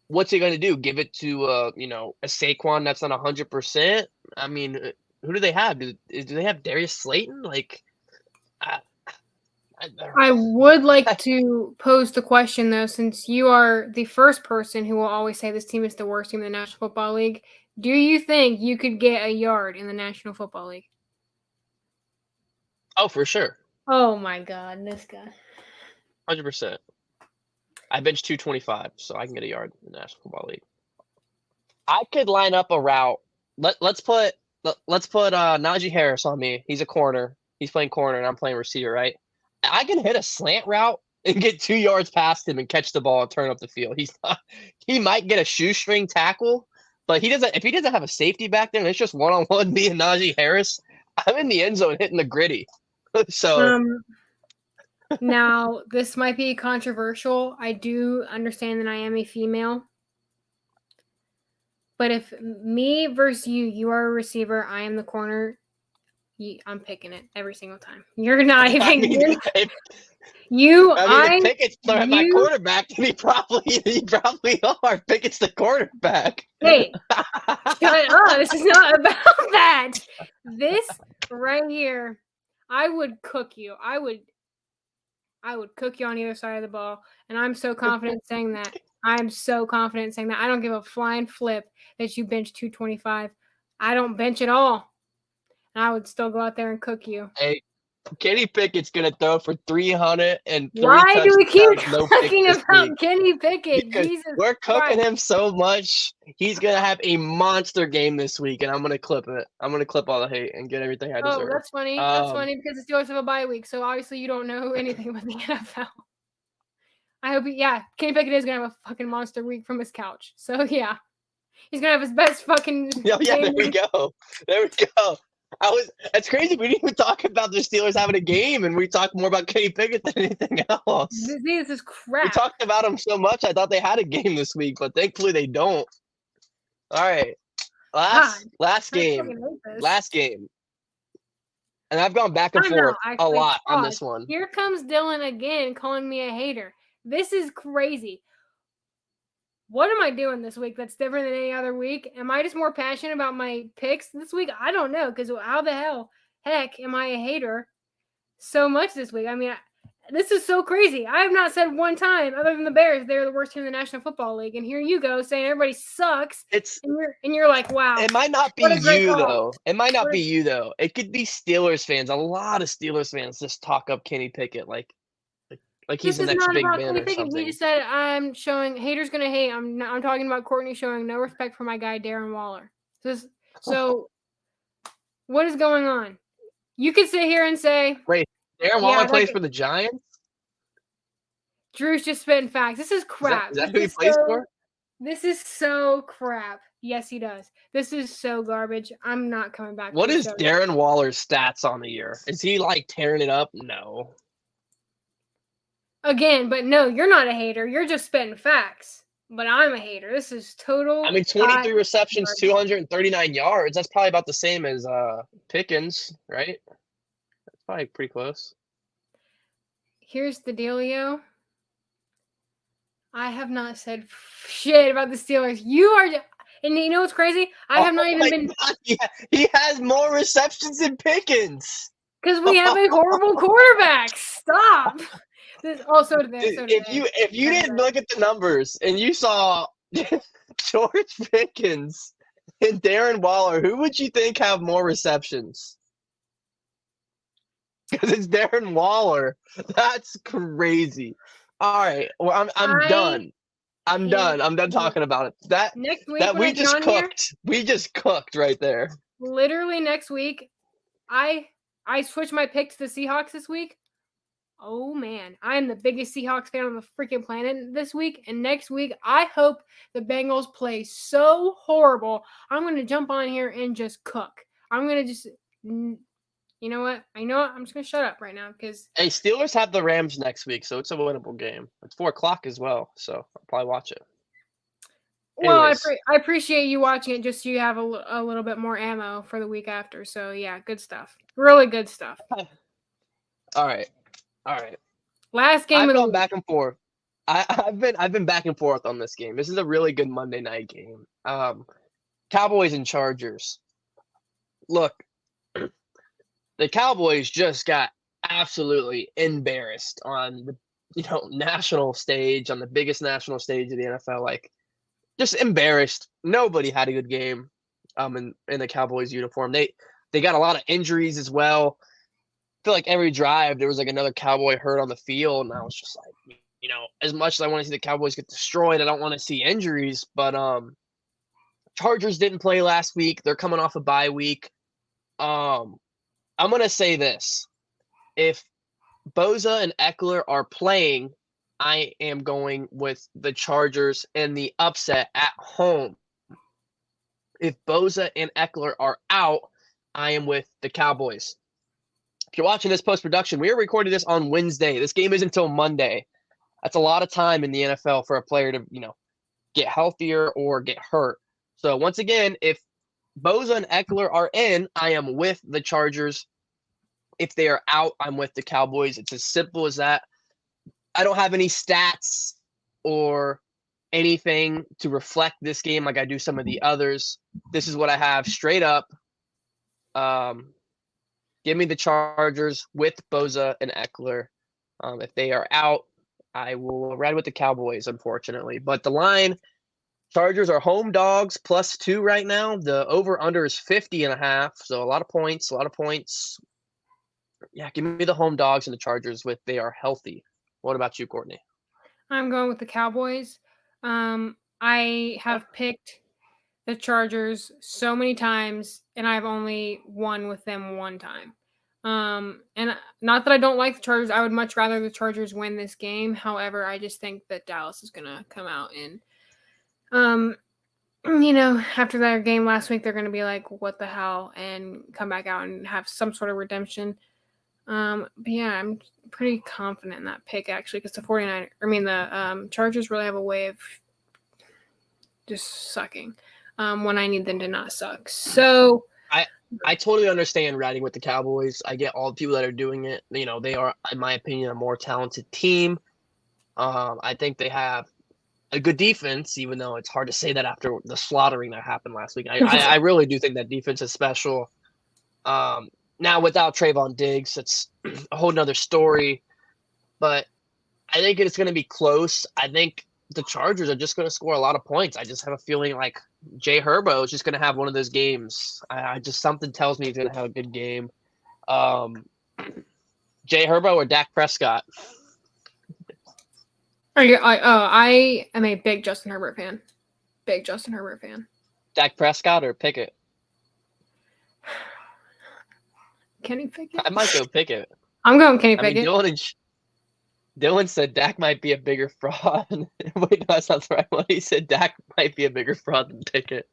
what's he going to do? Give it to a Saquon that's not 100%? I mean, who do they have? Do they have Darius Slayton? Like, I would like to pose the question, though, since you are the first person who will always say this team is the worst team in the National Football League. Do you think you could get a yard in the National Football League? Oh, for sure. Oh, my God, this guy. 100%. I bench 225, so I can get a yard in the National Football League. I could line up a route. Let's put Najee Harris on me. He's a corner. He's playing corner, and I'm playing receiver, right? I can hit a slant route and get 2 yards past him and catch the ball and turn up the field. He might get a shoestring tackle, but if he doesn't have a safety back there and it's just one-on-one me and Najee Harris, I'm in the end zone hitting the gritty. So now this might be controversial. I do understand that I am a female. But if me versus you are a receiver, I am the corner, I'm picking it every single time. You're not even. If Pickett's my quarterback, then he probably are. Pickett's the quarterback. Hey, shut up! This is not about that. This right here, I would cook you. I would cook you on either side of the ball, and I'm so confident saying that. I'm so confident saying that. I don't give a flying flip that you bench 225. I don't bench at all. And I would still go out there and cook you. Hey, Kenny Pickett's going to throw for 303 Why do we keep talking about Kenny Pickett? Jesus we're cooking him so much. He's going to have a monster game this week, and I'm going to clip it. I'm going to clip all the hate and get everything I deserve. Oh, that's funny. That's funny because the Steelers have a bye week, so obviously you don't know anything about the NFL. I hope Kenny Pickett is going to have a fucking monster week from his couch. So, yeah. He's going to have his best fucking there we go. There we go. It's crazy. We didn't even talk about the Steelers having a game, and we talked more about Kenny Pickett than anything else. This is crap. We talked about them so much. I thought they had a game this week, but thankfully they don't. All right, last game, and I've gone back and forth a lot on this one. Here comes Dylan again, calling me a hater. This is crazy. What am I doing this week that's different than any other week? Am I just more passionate about my picks this week? I don't know, because how the heck am I a hater so much this week? I mean, this is so crazy. I have not said one time, other than the Bears, they're the worst team in the National Football League. And here you go saying everybody sucks. And you're like, wow. It might not be you, though. It might not be you, though. It could be Steelers fans. A lot of Steelers fans just talk up Kenny Pickett like he's the next big man or something. He just said, I'm showing, haters going to hate. I'm talking about Courtnie showing no respect for my guy, Darren Waller. So what is going on? You could sit here and say, wait, Darren Waller plays for the Giants? Drew's just spitting facts. This is crap. Is that who he plays for? This is so crap. Yes, he does. This is so garbage. I'm not coming back. What is Darren Waller's stats on the year? Is he like tearing it up? No. Again, but no, you're not a hater. You're just spitting facts. But I'm a hater. This is total. I mean, 23 receptions, 239 yards. That's probably about the same as Pickens, right? That's probably pretty close. Here's the dealio. I have not said shit about the Steelers. You are, and you know what's crazy? I have not even been. God, he has more receptions than Pickens. Because we have a horrible quarterback. Stop. If you didn't look at the numbers and you saw George Pickens and Darren Waller, who would you think have more receptions? Because it's Darren Waller. That's crazy. All right, well, I'm done. I'm done talking about it. Next week that we just cooked. We just cooked right there. Literally next week, I switched my pick to the Seahawks this week. Oh, man. I am the biggest Seahawks fan on the freaking planet this week. And next week, I hope the Bengals play so horrible. I'm going to jump on here and just cook. I'm going to just – you know what? I'm just going to shut up right now because – Hey, Steelers have the Rams next week, so it's a winnable game. It's 4 o'clock as well, so I'll probably watch it. Well, I appreciate you watching it just so you have a little bit more ammo for the week after. So, yeah, good stuff. Really good stuff. All right. Last game of the week. Back and forth. I've been back and forth on this game. This is a really good Monday night game. Cowboys and Chargers. Look, the Cowboys just got absolutely embarrassed on the national stage, on the biggest national stage of the NFL. Like, just embarrassed. Nobody had a good game in the Cowboys uniform. They got a lot of injuries as well. I feel like every drive there was like another Cowboy hurt on the field, and I was just like, as much as I want to see the Cowboys get destroyed, I don't want to see injuries. But Chargers didn't play last week. They're coming off a bye week. I'm gonna say this: if Bosa and Eckler are playing, I am going with the Chargers and the upset at home. If Bosa and Eckler are out, I am with the Cowboys. If you're watching this post-production, we are recording this on Wednesday. This game isn't until Monday. That's a lot of time in the NFL for a player to, get healthier or get hurt. So once again, if Bosa and Eckler are in, I am with the Chargers. If they are out, I'm with the Cowboys. It's as simple as that. I don't have any stats or anything to reflect this game like I do some of the others. This is what I have straight up. Give me the Chargers with Bosa and Eckler. If they are out, I will ride with the Cowboys, unfortunately. But the line, Chargers are home dogs +2 right now. The over-under is 50.5, so a lot of points. Yeah, give me the home dogs and the Chargers with they are healthy. What about you, Courtnie? I'm going with the Cowboys. I have picked the Chargers so many times, and I've only won with them one time. And not that I don't like the Chargers. I would much rather the Chargers win this game. However, I just think that Dallas is going to come out and after their game last week, they're going to be like, what the hell, and come back out and have some sort of redemption. But yeah, I'm pretty confident in that pick, actually, because the Chargers really have a way of just sucking when I need them to not suck. So I totally understand riding with the Cowboys. I get all the people that are doing it. They are, in my opinion, a more talented team. I think they have a good defense, even though it's hard to say that after the slaughtering that happened last week. I really do think that defense is special. Now, without Trayvon Diggs, it's a whole nother story. But I think it's going to be close. I think the Chargers are just going to score a lot of points. I just have a feeling like Jay Herbo is just going to have one of those games. Something tells me he's going to have a good game. Jay Herbo or Dak Prescott? I am a big Justin Herbert fan. Dak Prescott or Pickett? Kenny Pickett? I might go Pickett. I'm going Kenny Pickett. Dylan said Dak might be a bigger fraud. Wait, no, that's not the right one. He said Dak might be a bigger fraud than Pickett.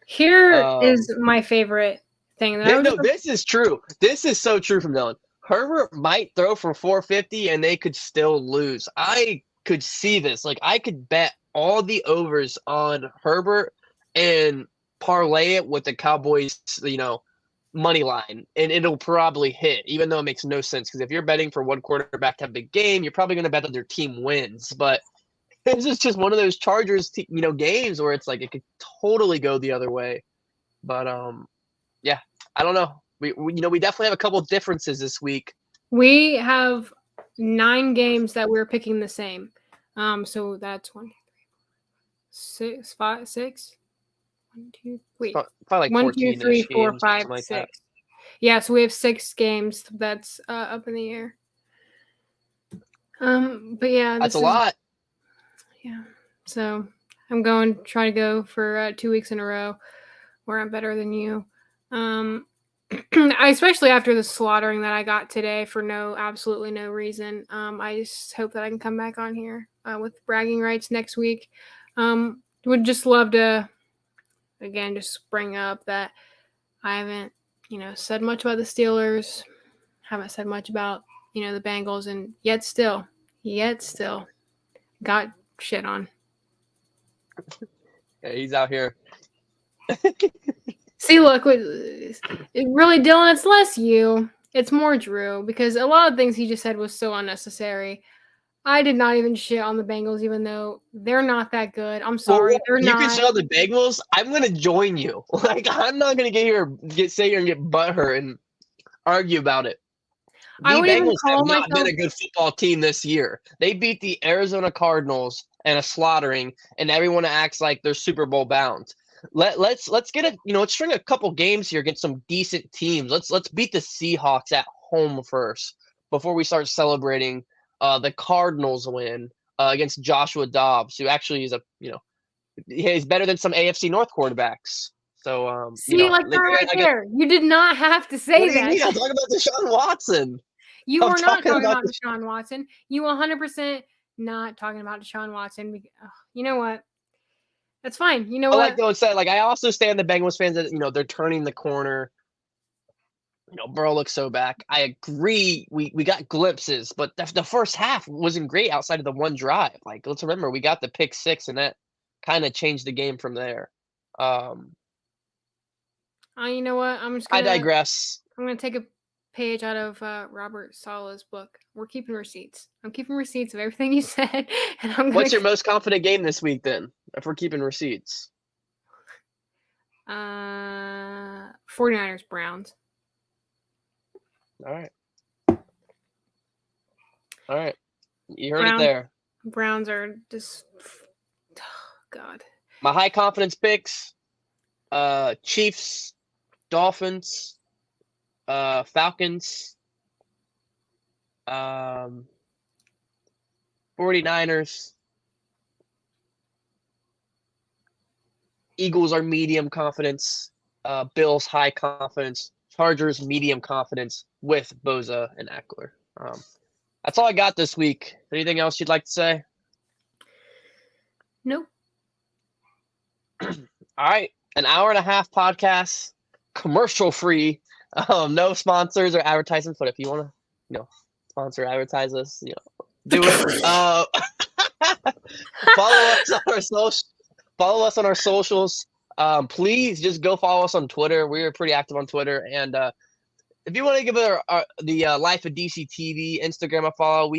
Here is my favorite thing. This is true. This is so true from Dylan. Herbert might throw for 450 and they could still lose. I could see this. Like, I could bet all the overs on Herbert and parlay it with the Cowboys, money line, and it'll probably hit, even though it makes no sense. Because if you're betting for one quarterback to have a big game, you're probably going to bet that their team wins. But this is just one of those Chargers, games where it's like it could totally go the other way. But yeah, I don't know. We definitely have a couple of differences this week. We have 9 games that we're picking the same. So that's 1, 2, 3, 4, 5, 6, 5, 6. 1, 2, wait. Probably like 1, 2, 3, 4, games, 5, like 6. that. Yeah, so we have 6 games that's up in the air. But yeah, that's a lot. Yeah. So I'm going to try to go for 2 weeks in a row where I'm better than you. Especially after the slaughtering that I got today for absolutely no reason. I just hope that I can come back on here with bragging rights next week. Would just love to, again, just bring up that I haven't, said much about the Steelers. Haven't said much about, the Bengals, and yet still got shit on. Yeah, he's out here. See, look, really, Dylan, it's less you. It's more Drew, because a lot of things he just said was so unnecessary. I did not even shit on the Bengals, even though they're not that good. I'm sorry. Well, they're not. You can shit on the Bengals. I'm going to join you. Like, I'm not going to sit here and get butthurt and argue about it. The Bengals have not been a good football team this year. They beat the Arizona Cardinals in a slaughtering, and everyone acts like they're Super Bowl bound. Let's get let's string a couple games here against some decent teams. Let's beat the Seahawks at home first before we start celebrating the Cardinals win against Joshua Dobbs, who actually is he's better than some AFC North quarterbacks. So there. You did not have to say what that. Do you mean? I'm talking about Deshaun Watson. You were not talking about Deshaun Watson. You 100% not talking about Deshaun Watson. You know what? That's fine. You know what? Like Dylan said, I also stand the Bengals fans that they're turning the corner. Burrow looks so back. I agree. We got glimpses, but the first half wasn't great outside of the one drive. Let's remember, we got the pick 6, and that kind of changed the game from there. You know what? I digress. I'm gonna take a page out of Robert Sala's book. We're keeping receipts. I'm keeping receipts of everything you said. And What's your most confident game this week then, if we're keeping receipts? 49ers Browns. All right. You heard it there. Browns are just, God. My high confidence picks: Chiefs, Dolphins, Falcons, 49ers. Eagles are medium confidence. Bills high confidence. Chargers medium confidence with Boza and Eckler. That's all I got this week. Anything else you'd like to say? Nope. All right, an hour and a half podcast, commercial free. No sponsors or advertisements, but if you want to, sponsor, advertise us, do it. Follow us on our social. Follow us on our socials. Please just go follow us on Twitter. We are pretty active on Twitter, and if you want to give the Life of DCTV Instagram a follow,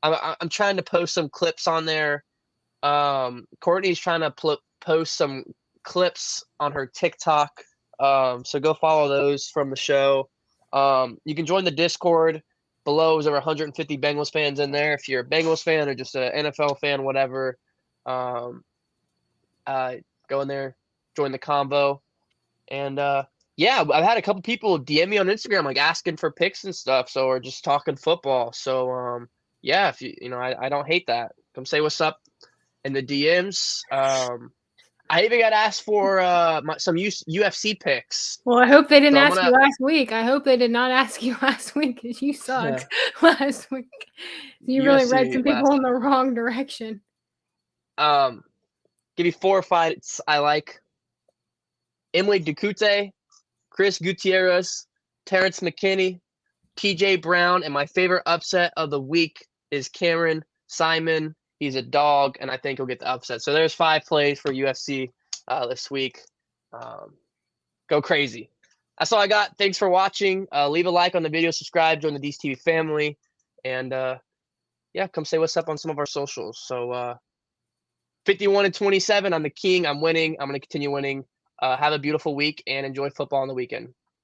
I'm trying to post some clips on there. Courtney's trying to post some clips on her TikTok. So go follow those from the show. You can join the Discord below. There's over 150 Bengals fans in there. If you're a Bengals fan or just an NFL fan, whatever, go in there, join the convo. And yeah, I've had a couple people DM me on Instagram like asking for picks and stuff, so or just talking football. So yeah, if I don't hate that. Come say what's up in the DMs. I even got asked for some UFC picks. Well, I hope they didn't ask you last week. I hope they did not ask you last week because you sucked last week. You UFC really read some people in the wrong direction. Give you 4 fights I like. Emily Ducote, Chris Gutierrez, Terrence McKinney, TJ Brown, and my favorite upset of the week is Cameron Simon. He's a dog, and I think he'll get the upset. So there's 5 plays for UFC this week. Go crazy. That's all I got. Thanks for watching. Leave a like on the video, subscribe, join the DCTV family, and yeah, come say what's up on some of our socials. So 51-27, I'm the king. I'm winning. I'm going to continue winning. Have a beautiful week and enjoy football on the weekend.